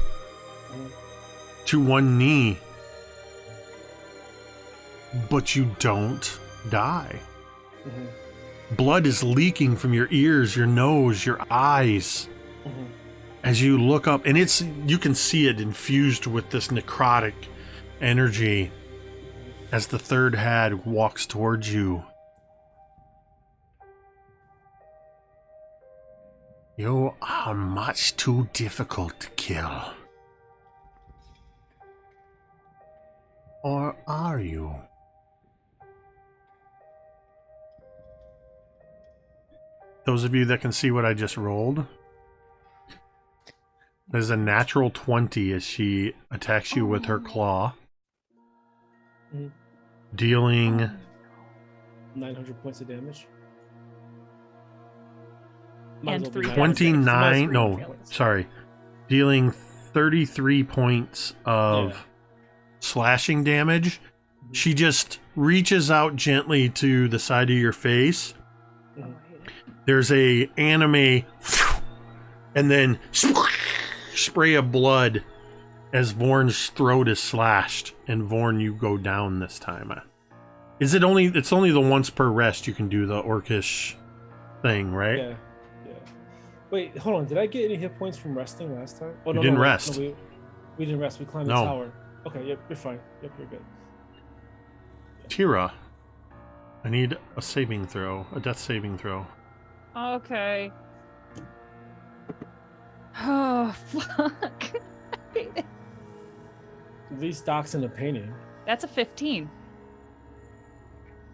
to one knee. But you don't die. Mm-hmm. Blood is leaking from your ears, your nose, your eyes. Mm-hmm. As you look up, and you can see it infused with this necrotic energy as the third hag walks towards you. You are much too difficult to kill. Or are you? Those of you that can see what I just rolled, there's a natural 20 as she attacks you with her claw, dealing 900 points of damage. And 29. No, sorry, dealing 33 points of slashing damage. She just reaches out gently to the side of your face. There's a anime and then spray of blood as Vorn's throat is slashed, and Vorn, you go down this time. It's only the once per rest you can do the orcish thing, right? Yeah. Wait, hold on. Did I get any hit points from resting last time? Oh, You didn't rest. No, we didn't rest. We climbed the No. tower. Okay, yep, you're fine. Yep, you're good. Teera, I need a saving throw, a death saving throw. Okay. Oh, fuck. These stocks in the painting. That's a 15.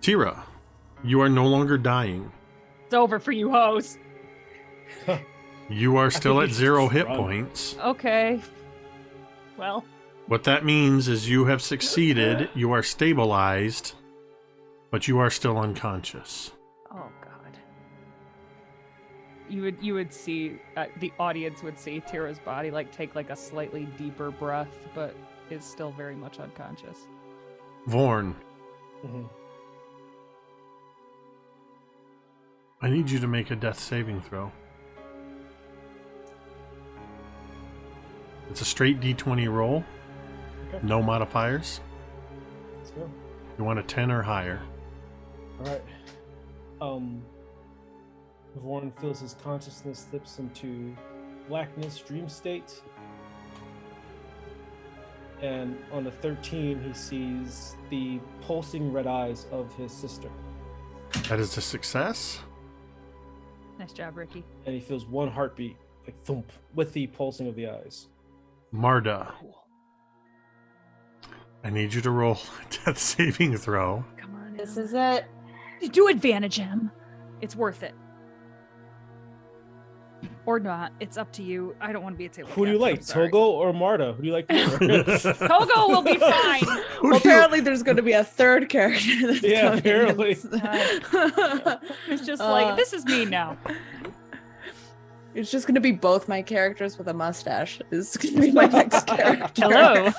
Teera, you are no longer dying. It's over for you hoes. You are still think at you 0 should hit run. points. Okay. Well. What that means is you have succeeded, you are stabilized, but you are still unconscious. Oh God. You would see the audience would see Teera's body take a slightly deeper breath, but is still very much unconscious. Vorn, Mm-hmm. I need you to make a death saving throw. It's a straight D20 roll, Okay. no modifiers. Let's go. You want a 10 or higher. All right. Vorn feels his consciousness slips into blackness, dream state. And on a 13, he sees the pulsing red eyes of his sister. That is a success. Nice job, Ricky. And he feels one heartbeat, like thump, with the pulsing of the eyes. Marda, I need you to roll a death saving throw. Come on. This is it. Do advantage him. It's worth it. Or not. It's up to you. I don't want to be a table. Who do you captain, like, I'm sorry. Togo or Marta? Who do you like more? Togo will be fine. Well, apparently there's going to be a third character that's Yeah, coming. apparently. It's just like, this is me now. It's just going to be both my characters with a mustache. It's going to be my next character. Hello.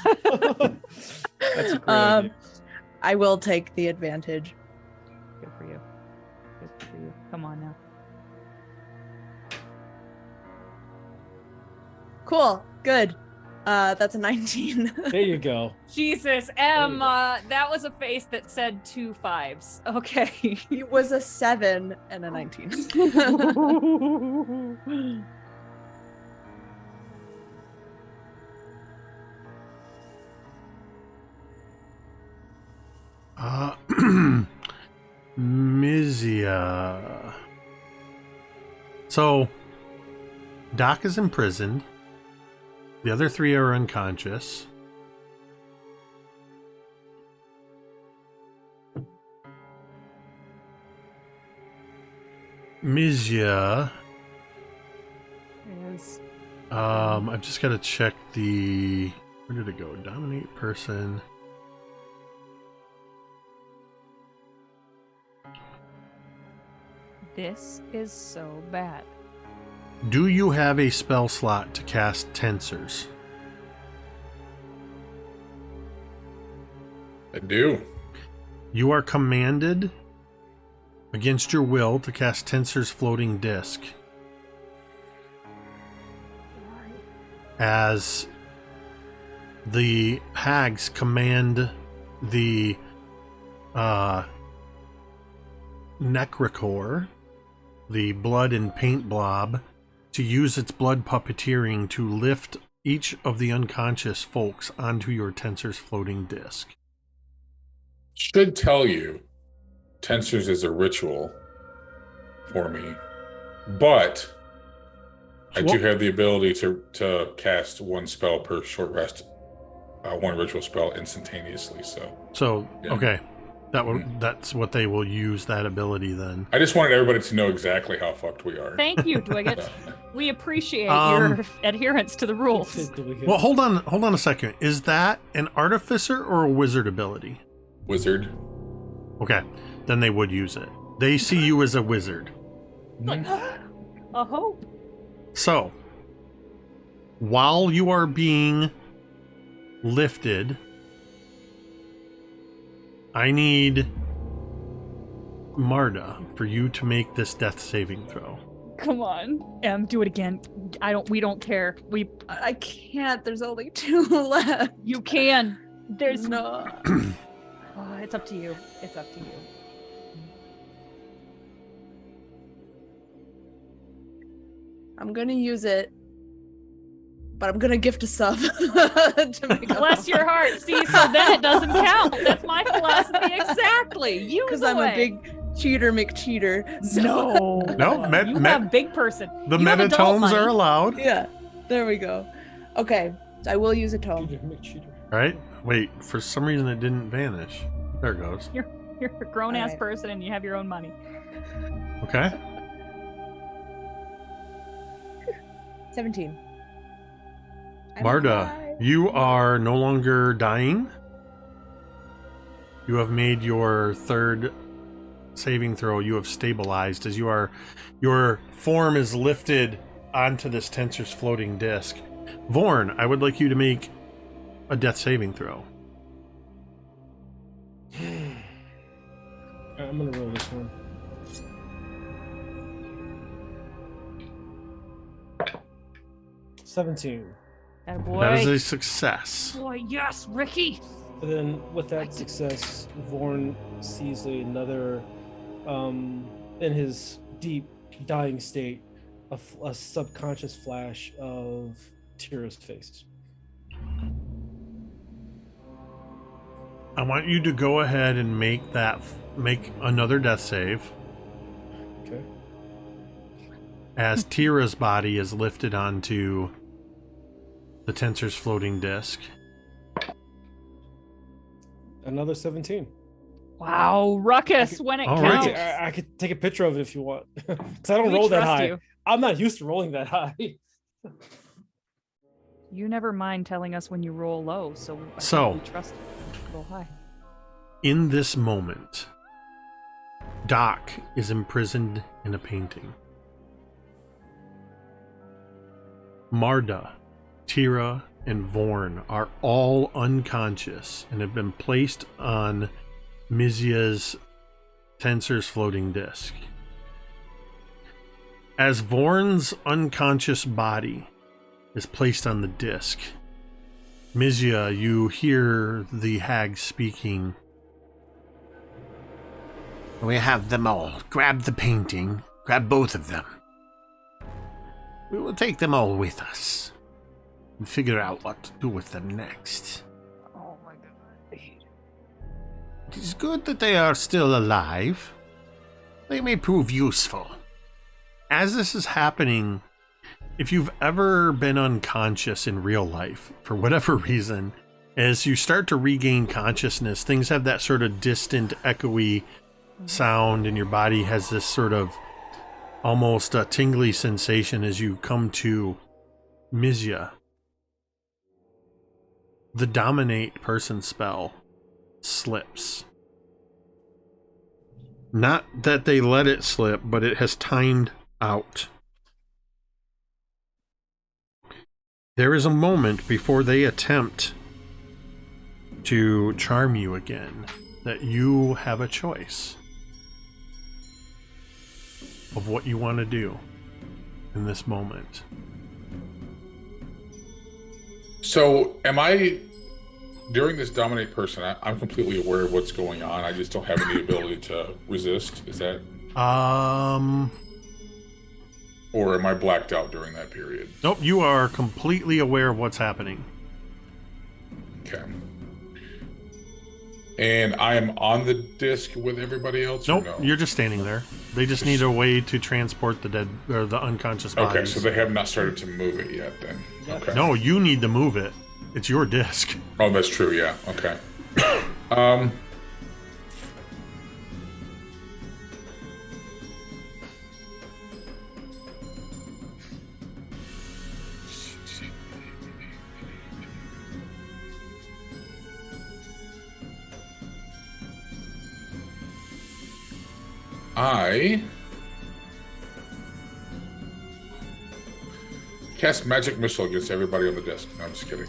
That's a great idea. I will take the advantage. Good for you. Good for you. Come on now. Cool. Good. That's a 19. There you go. Jesus, Emma, that was a face that said 2 5s. Okay. It was a 7 and a 19. Mizya. So, Doc is imprisoned. The other 3 are unconscious. Mizya. Yes. I've just got to check the... Where did it go? Dominate person. This is so bad. Do you have a spell slot to cast Tensors? I do. You are commanded against your will to cast Tensor's floating disc. As the hags command the Necrocore, the blood and paint blob, to use its blood puppeteering to lift each of the unconscious folks onto your Tensor's floating disc. Should tell you, Tensors is a ritual for me, but I do have the ability to cast 1 spell per short rest, 1 ritual spell instantaneously. So yeah. Okay, that's what they will use, that ability then. I just wanted everybody to know exactly how fucked we are. Thank you, Dwight. We appreciate your adherence to the rules. Well, hold on a second. Is that an artificer or a wizard ability? Wizard. Okay, then they would use it. They see you as a wizard. A hope. So, while you are being lifted, I need Marta for you to make this death saving throw. Come on. Do it again. We don't care. I can't. There's only 2 left. You can. There's no. Oh, it's up to you. It's up to you. I'm gonna use it, but I'm gonna gift a sub. To make Bless your heart. See, so then it doesn't count. That's my philosophy exactly. Use because I'm a big cheater McCheater. So. No, you have big person. The you metatomes are allowed. Yeah, there we go. Okay, I will use a tome. All right. Wait, for some reason it didn't vanish. There it goes. You're a grown-ass right. person and you have your own money. Okay. 17. Marta, you are no longer dying. You have made your 3rd saving throw. You have stabilized as your form is lifted onto this Tensor's floating disc. Vorn, I would like you to make a death saving throw. I'm gonna roll this one. $17. Attaboy. That is a success. Boy, yes, Ricky. And then with that success, Vorn sees another, in his deep dying state, a subconscious flash of Teera's face. I want you to go ahead and make another death save. Okay. As Teera's body is lifted onto the Tensor's floating disc. Another 17. Wow, ruckus when it All counts. right. I could take a picture of it if you want, because I don't We roll that trust high. you. I'm not used to rolling that high. You never mind telling us when you roll low, so I So- think we trust you. Roll high. In this moment, Doc is imprisoned in a painting. Marda, Teera, and Vorn are all unconscious and have been placed on Mizya's tensor's floating disc. As Vorn's unconscious body is placed on the disc, Mizya, you hear the hag speaking. We have them all. Grab the painting. Grab both of them. We will take them all with us and figure out what to do with them next. Oh my god. It is good that they are still alive. They may prove useful. As this is happening, if you've ever been unconscious in real life, for whatever reason, as you start to regain consciousness, things have that sort of distant, echoey sound, and your body has this sort of almost a tingly sensation as you come to. Mizya. The dominate person spell slips. Not that they let it slip, but it has timed out. There is a moment before they attempt to charm you again that you have a choice of what you want to do in this moment. So, am I, during this dominate person, I'm completely aware of what's going on. I just don't have any ability to resist. Is that? Or am I blacked out during that period? Nope, you are completely aware of what's happening. Okay. And I am on the disc with everybody else? Nope, or no? you're just standing there. They just need a way to transport the dead or the unconscious bodies. Okay, so they have not started to move it yet then. Yep. Okay. No, you need to move it. It's your disc. Oh, that's true, yeah. Okay. I cast magic missile against everybody on the desk. No, I'm just kidding.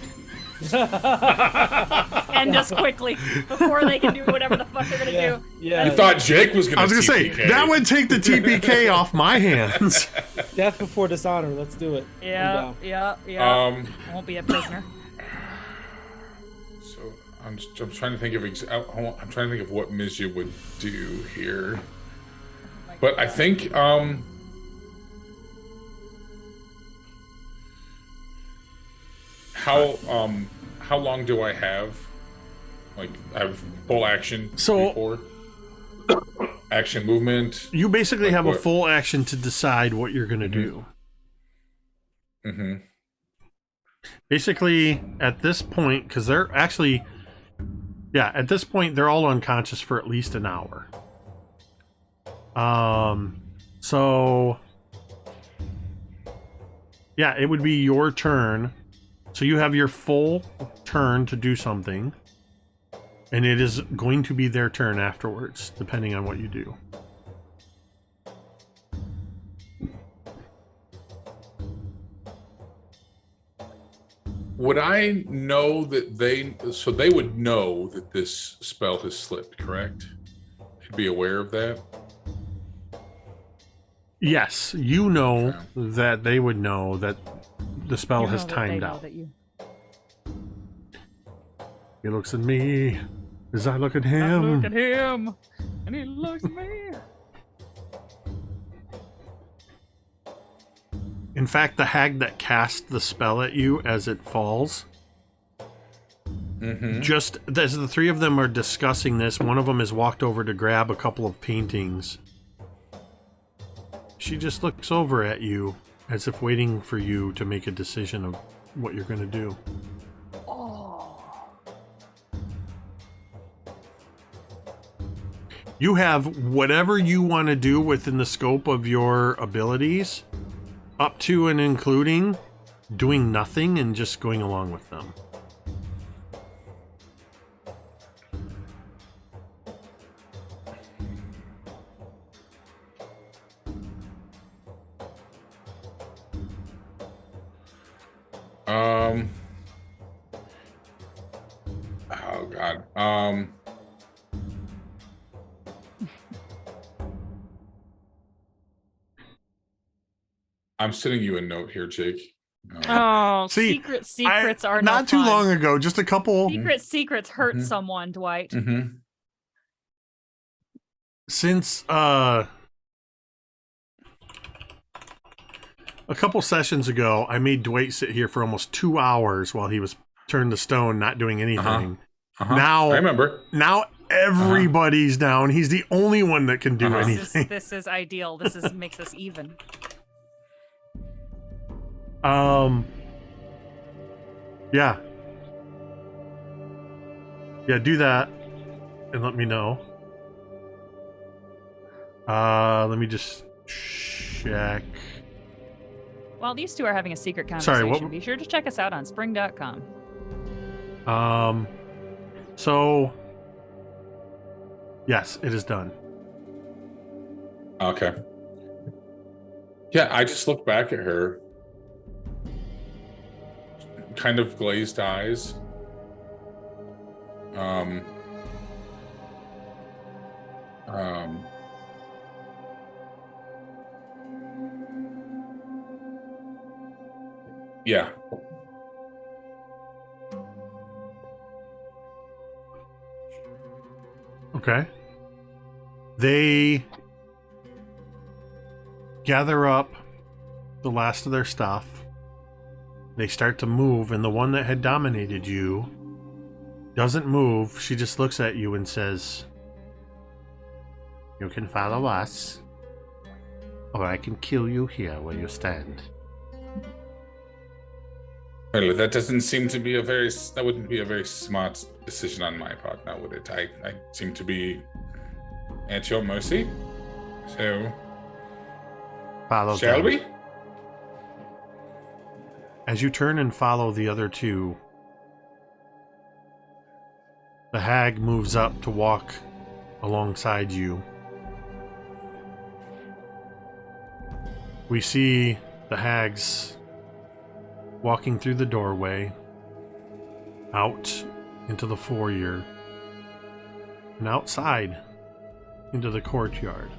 End us quickly before they can do whatever the fuck they're gonna do. Yeah. You thought Jake was gonna I was gonna say TPK. that would take the TPK off my hands. Death before dishonor. Let's do it. Yeah. I won't be a prisoner. So I'm trying to think of I'm trying to think of what Mizya would do here. But I think how long do I have? Like I have full action before action movement. You basically Like have what? a full action to decide what you're gonna do. Mm-hmm. Basically, at this point, because they're actually, at this point they're all unconscious for at least an hour. So yeah, it would be your turn. So you have your full turn to do something, and it is going to be their turn afterwards, depending on what you do. Would I know that they would know that this spell has slipped, correct? They'd be aware of that? Yes, you know that they would know that the spell has timed out. He looks at me as I look at I him. look at him, and he looks at me. In fact, the hag that cast the spell at you as it falls, just as the three of them are discussing this, one of them has walked over to grab a couple of paintings. She just looks over at you as if waiting for you to make a decision of what you're going to do. You have whatever you want to do within the scope of your abilities up to and including doing nothing and just going along with them. Oh God. I'm sending you a note here, Jake. Oh, See, secrets are not too fun. long ago, just a couple. Secrets hurt someone, Dwight. Mm-hmm. Since a couple sessions ago, I made Dwight sit here for almost 2 hours while he was turned to stone, not doing anything. Now I remember. Now everybody's down. He's the only one that can do anything. This is ideal. Makes us even. Yeah. Yeah, do that and let me know. Let me just check. While these two are having a secret conversation, Sorry, be sure to check us out on spring.com. So yes, it is done. Okay. Yeah, I just looked back at her. Kind of glazed eyes. Yeah. Okay. They gather up the last of their stuff. They start to move, and the one that had dominated you doesn't move. She just looks at you and says, "You can follow us, or I can kill you here where you stand." Well, that doesn't seem to be that wouldn't be a very smart decision on my part, now would it? I seem to be at your mercy. So, Follow shall them. we? As you turn and follow the other two, the hag moves up to walk alongside you. We see the hags walking through the doorway, out into the foyer, and outside into the courtyard,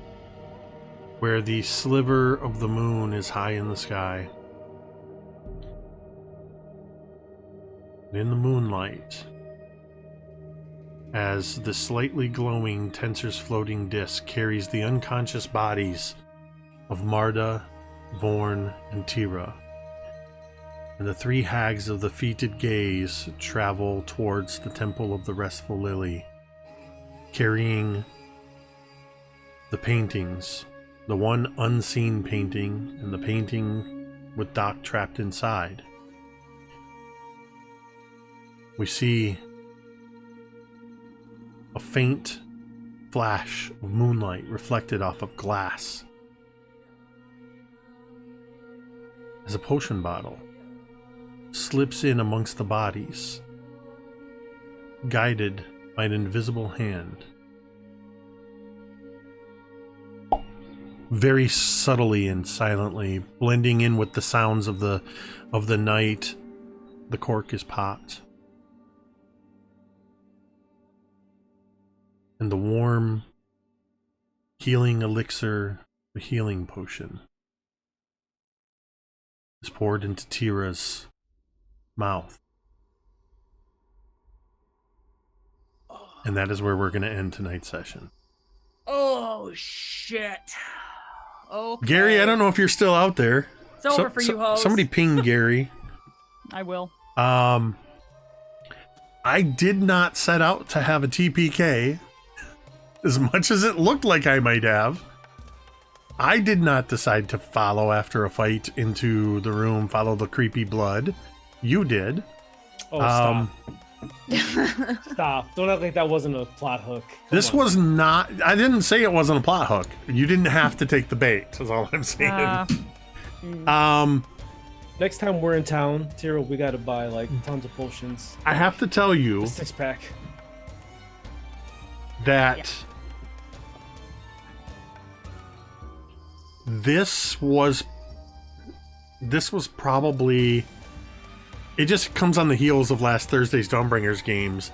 where the sliver of the moon is high in the sky. In the moonlight, as the slightly glowing Tensor's floating disc carries the unconscious bodies of Marta, Vorn, and Teera, and the three hags of the Fetid Gaze travel towards the Temple of the Restful Lily, carrying the paintings, the one unseen painting and the painting with Doc trapped inside. We see a faint flash of moonlight reflected off of glass as a potion bottle slips in amongst the bodies, guided by an invisible hand. Very subtly and silently, blending in with the sounds of the night, the cork is popped. And the warm healing elixir, the healing potion, is poured into Teera's mouth. And that is where we're going to end tonight's session. Oh, shit. Okay. Gary, I don't know if you're still out there. It's over for you, hoes. Somebody ping Gary. I will. I did not set out to have a TPK. As much as it looked like I might have, I did not decide to follow after a fight into the room, follow the creepy blood. You did. Oh, stop. Stop. Don't act like that wasn't a plot hook. This was not. I didn't say it wasn't a plot hook. You didn't have to take the bait, is all I'm saying. Next time we're in town, Teera, we gotta buy like tons of potions. I have to tell you A 6-pack. that this was probably, it just comes on the heels of last Thursday's Dawnbringers games.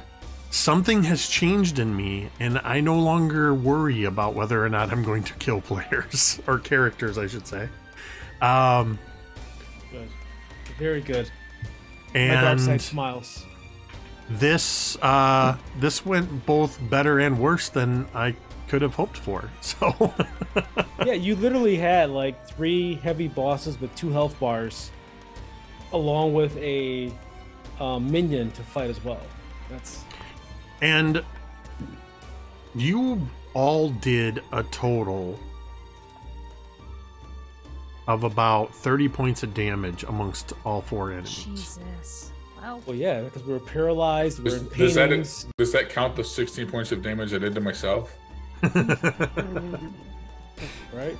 Something has changed in me, and I no longer worry about whether or not I'm going to kill players or characters, I should say. Good. Very good. My dark side And smiles. this went both better and worse than I could have hoped for. So Yeah, you literally had like 3 heavy bosses with 2 health bars, along with a minion to fight as well. That's and you all did a total of about 30 points of damage amongst all 4 enemies. Jesus. Well, well, yeah, because we were paralyzed. We were in Does paintings. that count the 16 points of damage I did to myself? Right?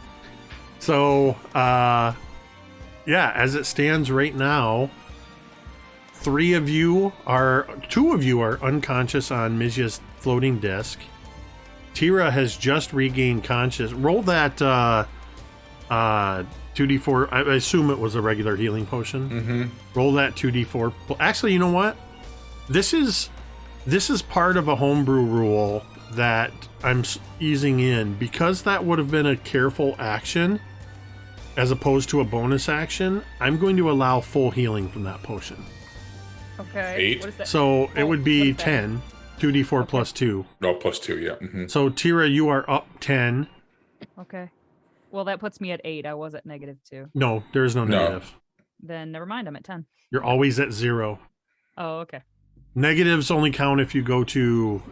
So, yeah, as it stands right now, 2 of you are unconscious on Mizya's floating disc. Teera has just regained conscious. Roll that 2d4. I assume it was a regular healing potion. Mm-hmm. Roll that 2d4. Actually, you know what? This is part of a homebrew rule that I'm easing in, because that would have been a careful action as opposed to a bonus action. I'm going to allow full healing from that potion. okay. 8? What is that? So it would be What's that? 10, 2d4 plus 2. No, plus 2, yeah. Mm-hmm. So Teera, you are up 10. Okay. Well, that puts me at 8. I was at -2. No, there is no No. negative. Then never mind. I'm at 10. You're always at 0. Oh, okay. Negatives only count if you go to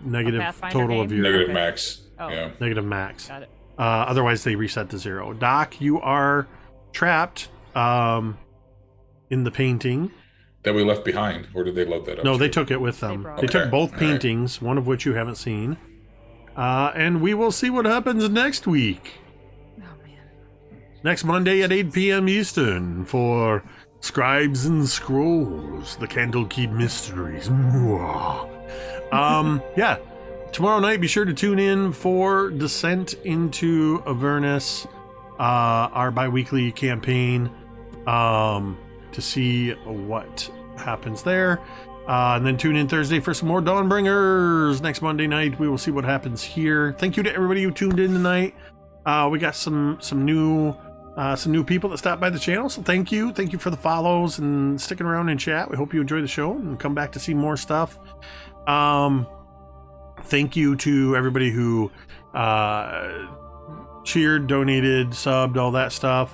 negative Pathfinder total of game? your Negative Okay. max. Oh. Yeah. negative max. Got it. Otherwise, they reset to 0. Doc, you are trapped in the painting. That we left behind, or did they load that up? No, they too? took it with them. brought They it. took Okay, both all right. paintings, one of which you haven't seen. And we will see what happens next week. Oh man. Next Monday at 8 p.m. Eastern for Scribes and Scrolls, the Candlekeep Mysteries. Yeah. Tomorrow night, be sure to tune in for Descent into Avernus, our bi-weekly campaign, to see what happens there. And then tune in Thursday for some more Dawnbringers. Next Monday night, we will see what happens here. Thank you to everybody who tuned in tonight. We got some new people that stopped by the channel, so thank you for the follows and sticking around in chat. We hope you enjoy the show and come back to see more stuff. Thank you to everybody who cheered, donated, subbed, all that stuff.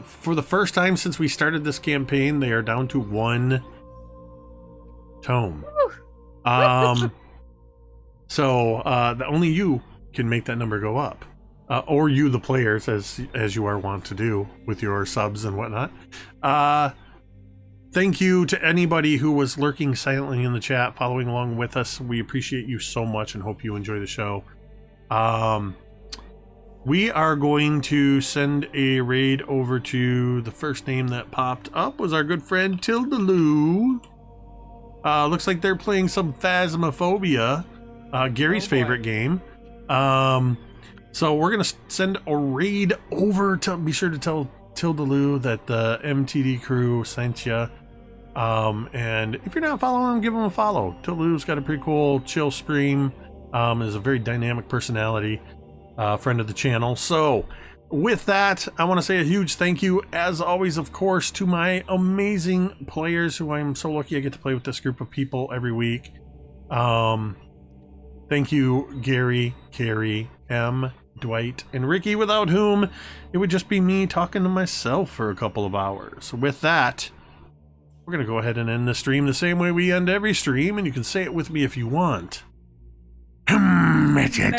For the first time since we started this campaign, they are down to 1 tome. So only you can make that number go up. Or you, the players, as you are wont to do with your subs and whatnot. Thank you to anybody who was lurking silently in the chat, following along with us. We appreciate you so much and hope you enjoy the show. We are going to send a raid over to the first name that popped up was our good friend Tildeloo. Looks like they're playing some Phasmophobia, Gary's favorite game. So we're going to send a raid over to be sure to tell Tildeloo that the MTD crew sent you. And if you're not following him, give him a follow. Tildeloo's got a pretty cool chill stream. Is a very dynamic personality, friend of the channel. So with that, I want to say a huge thank you, as always, of course, to my amazing players who I'm so lucky I get to play with this group of people every week. Thank you, Gary, Cari, M, Dwight, and Ricky, without whom it would just be me talking to myself for a couple of hours. With that, we're going to go ahead and end the stream the same way we end every stream, and you can say it with me if you want. Richard.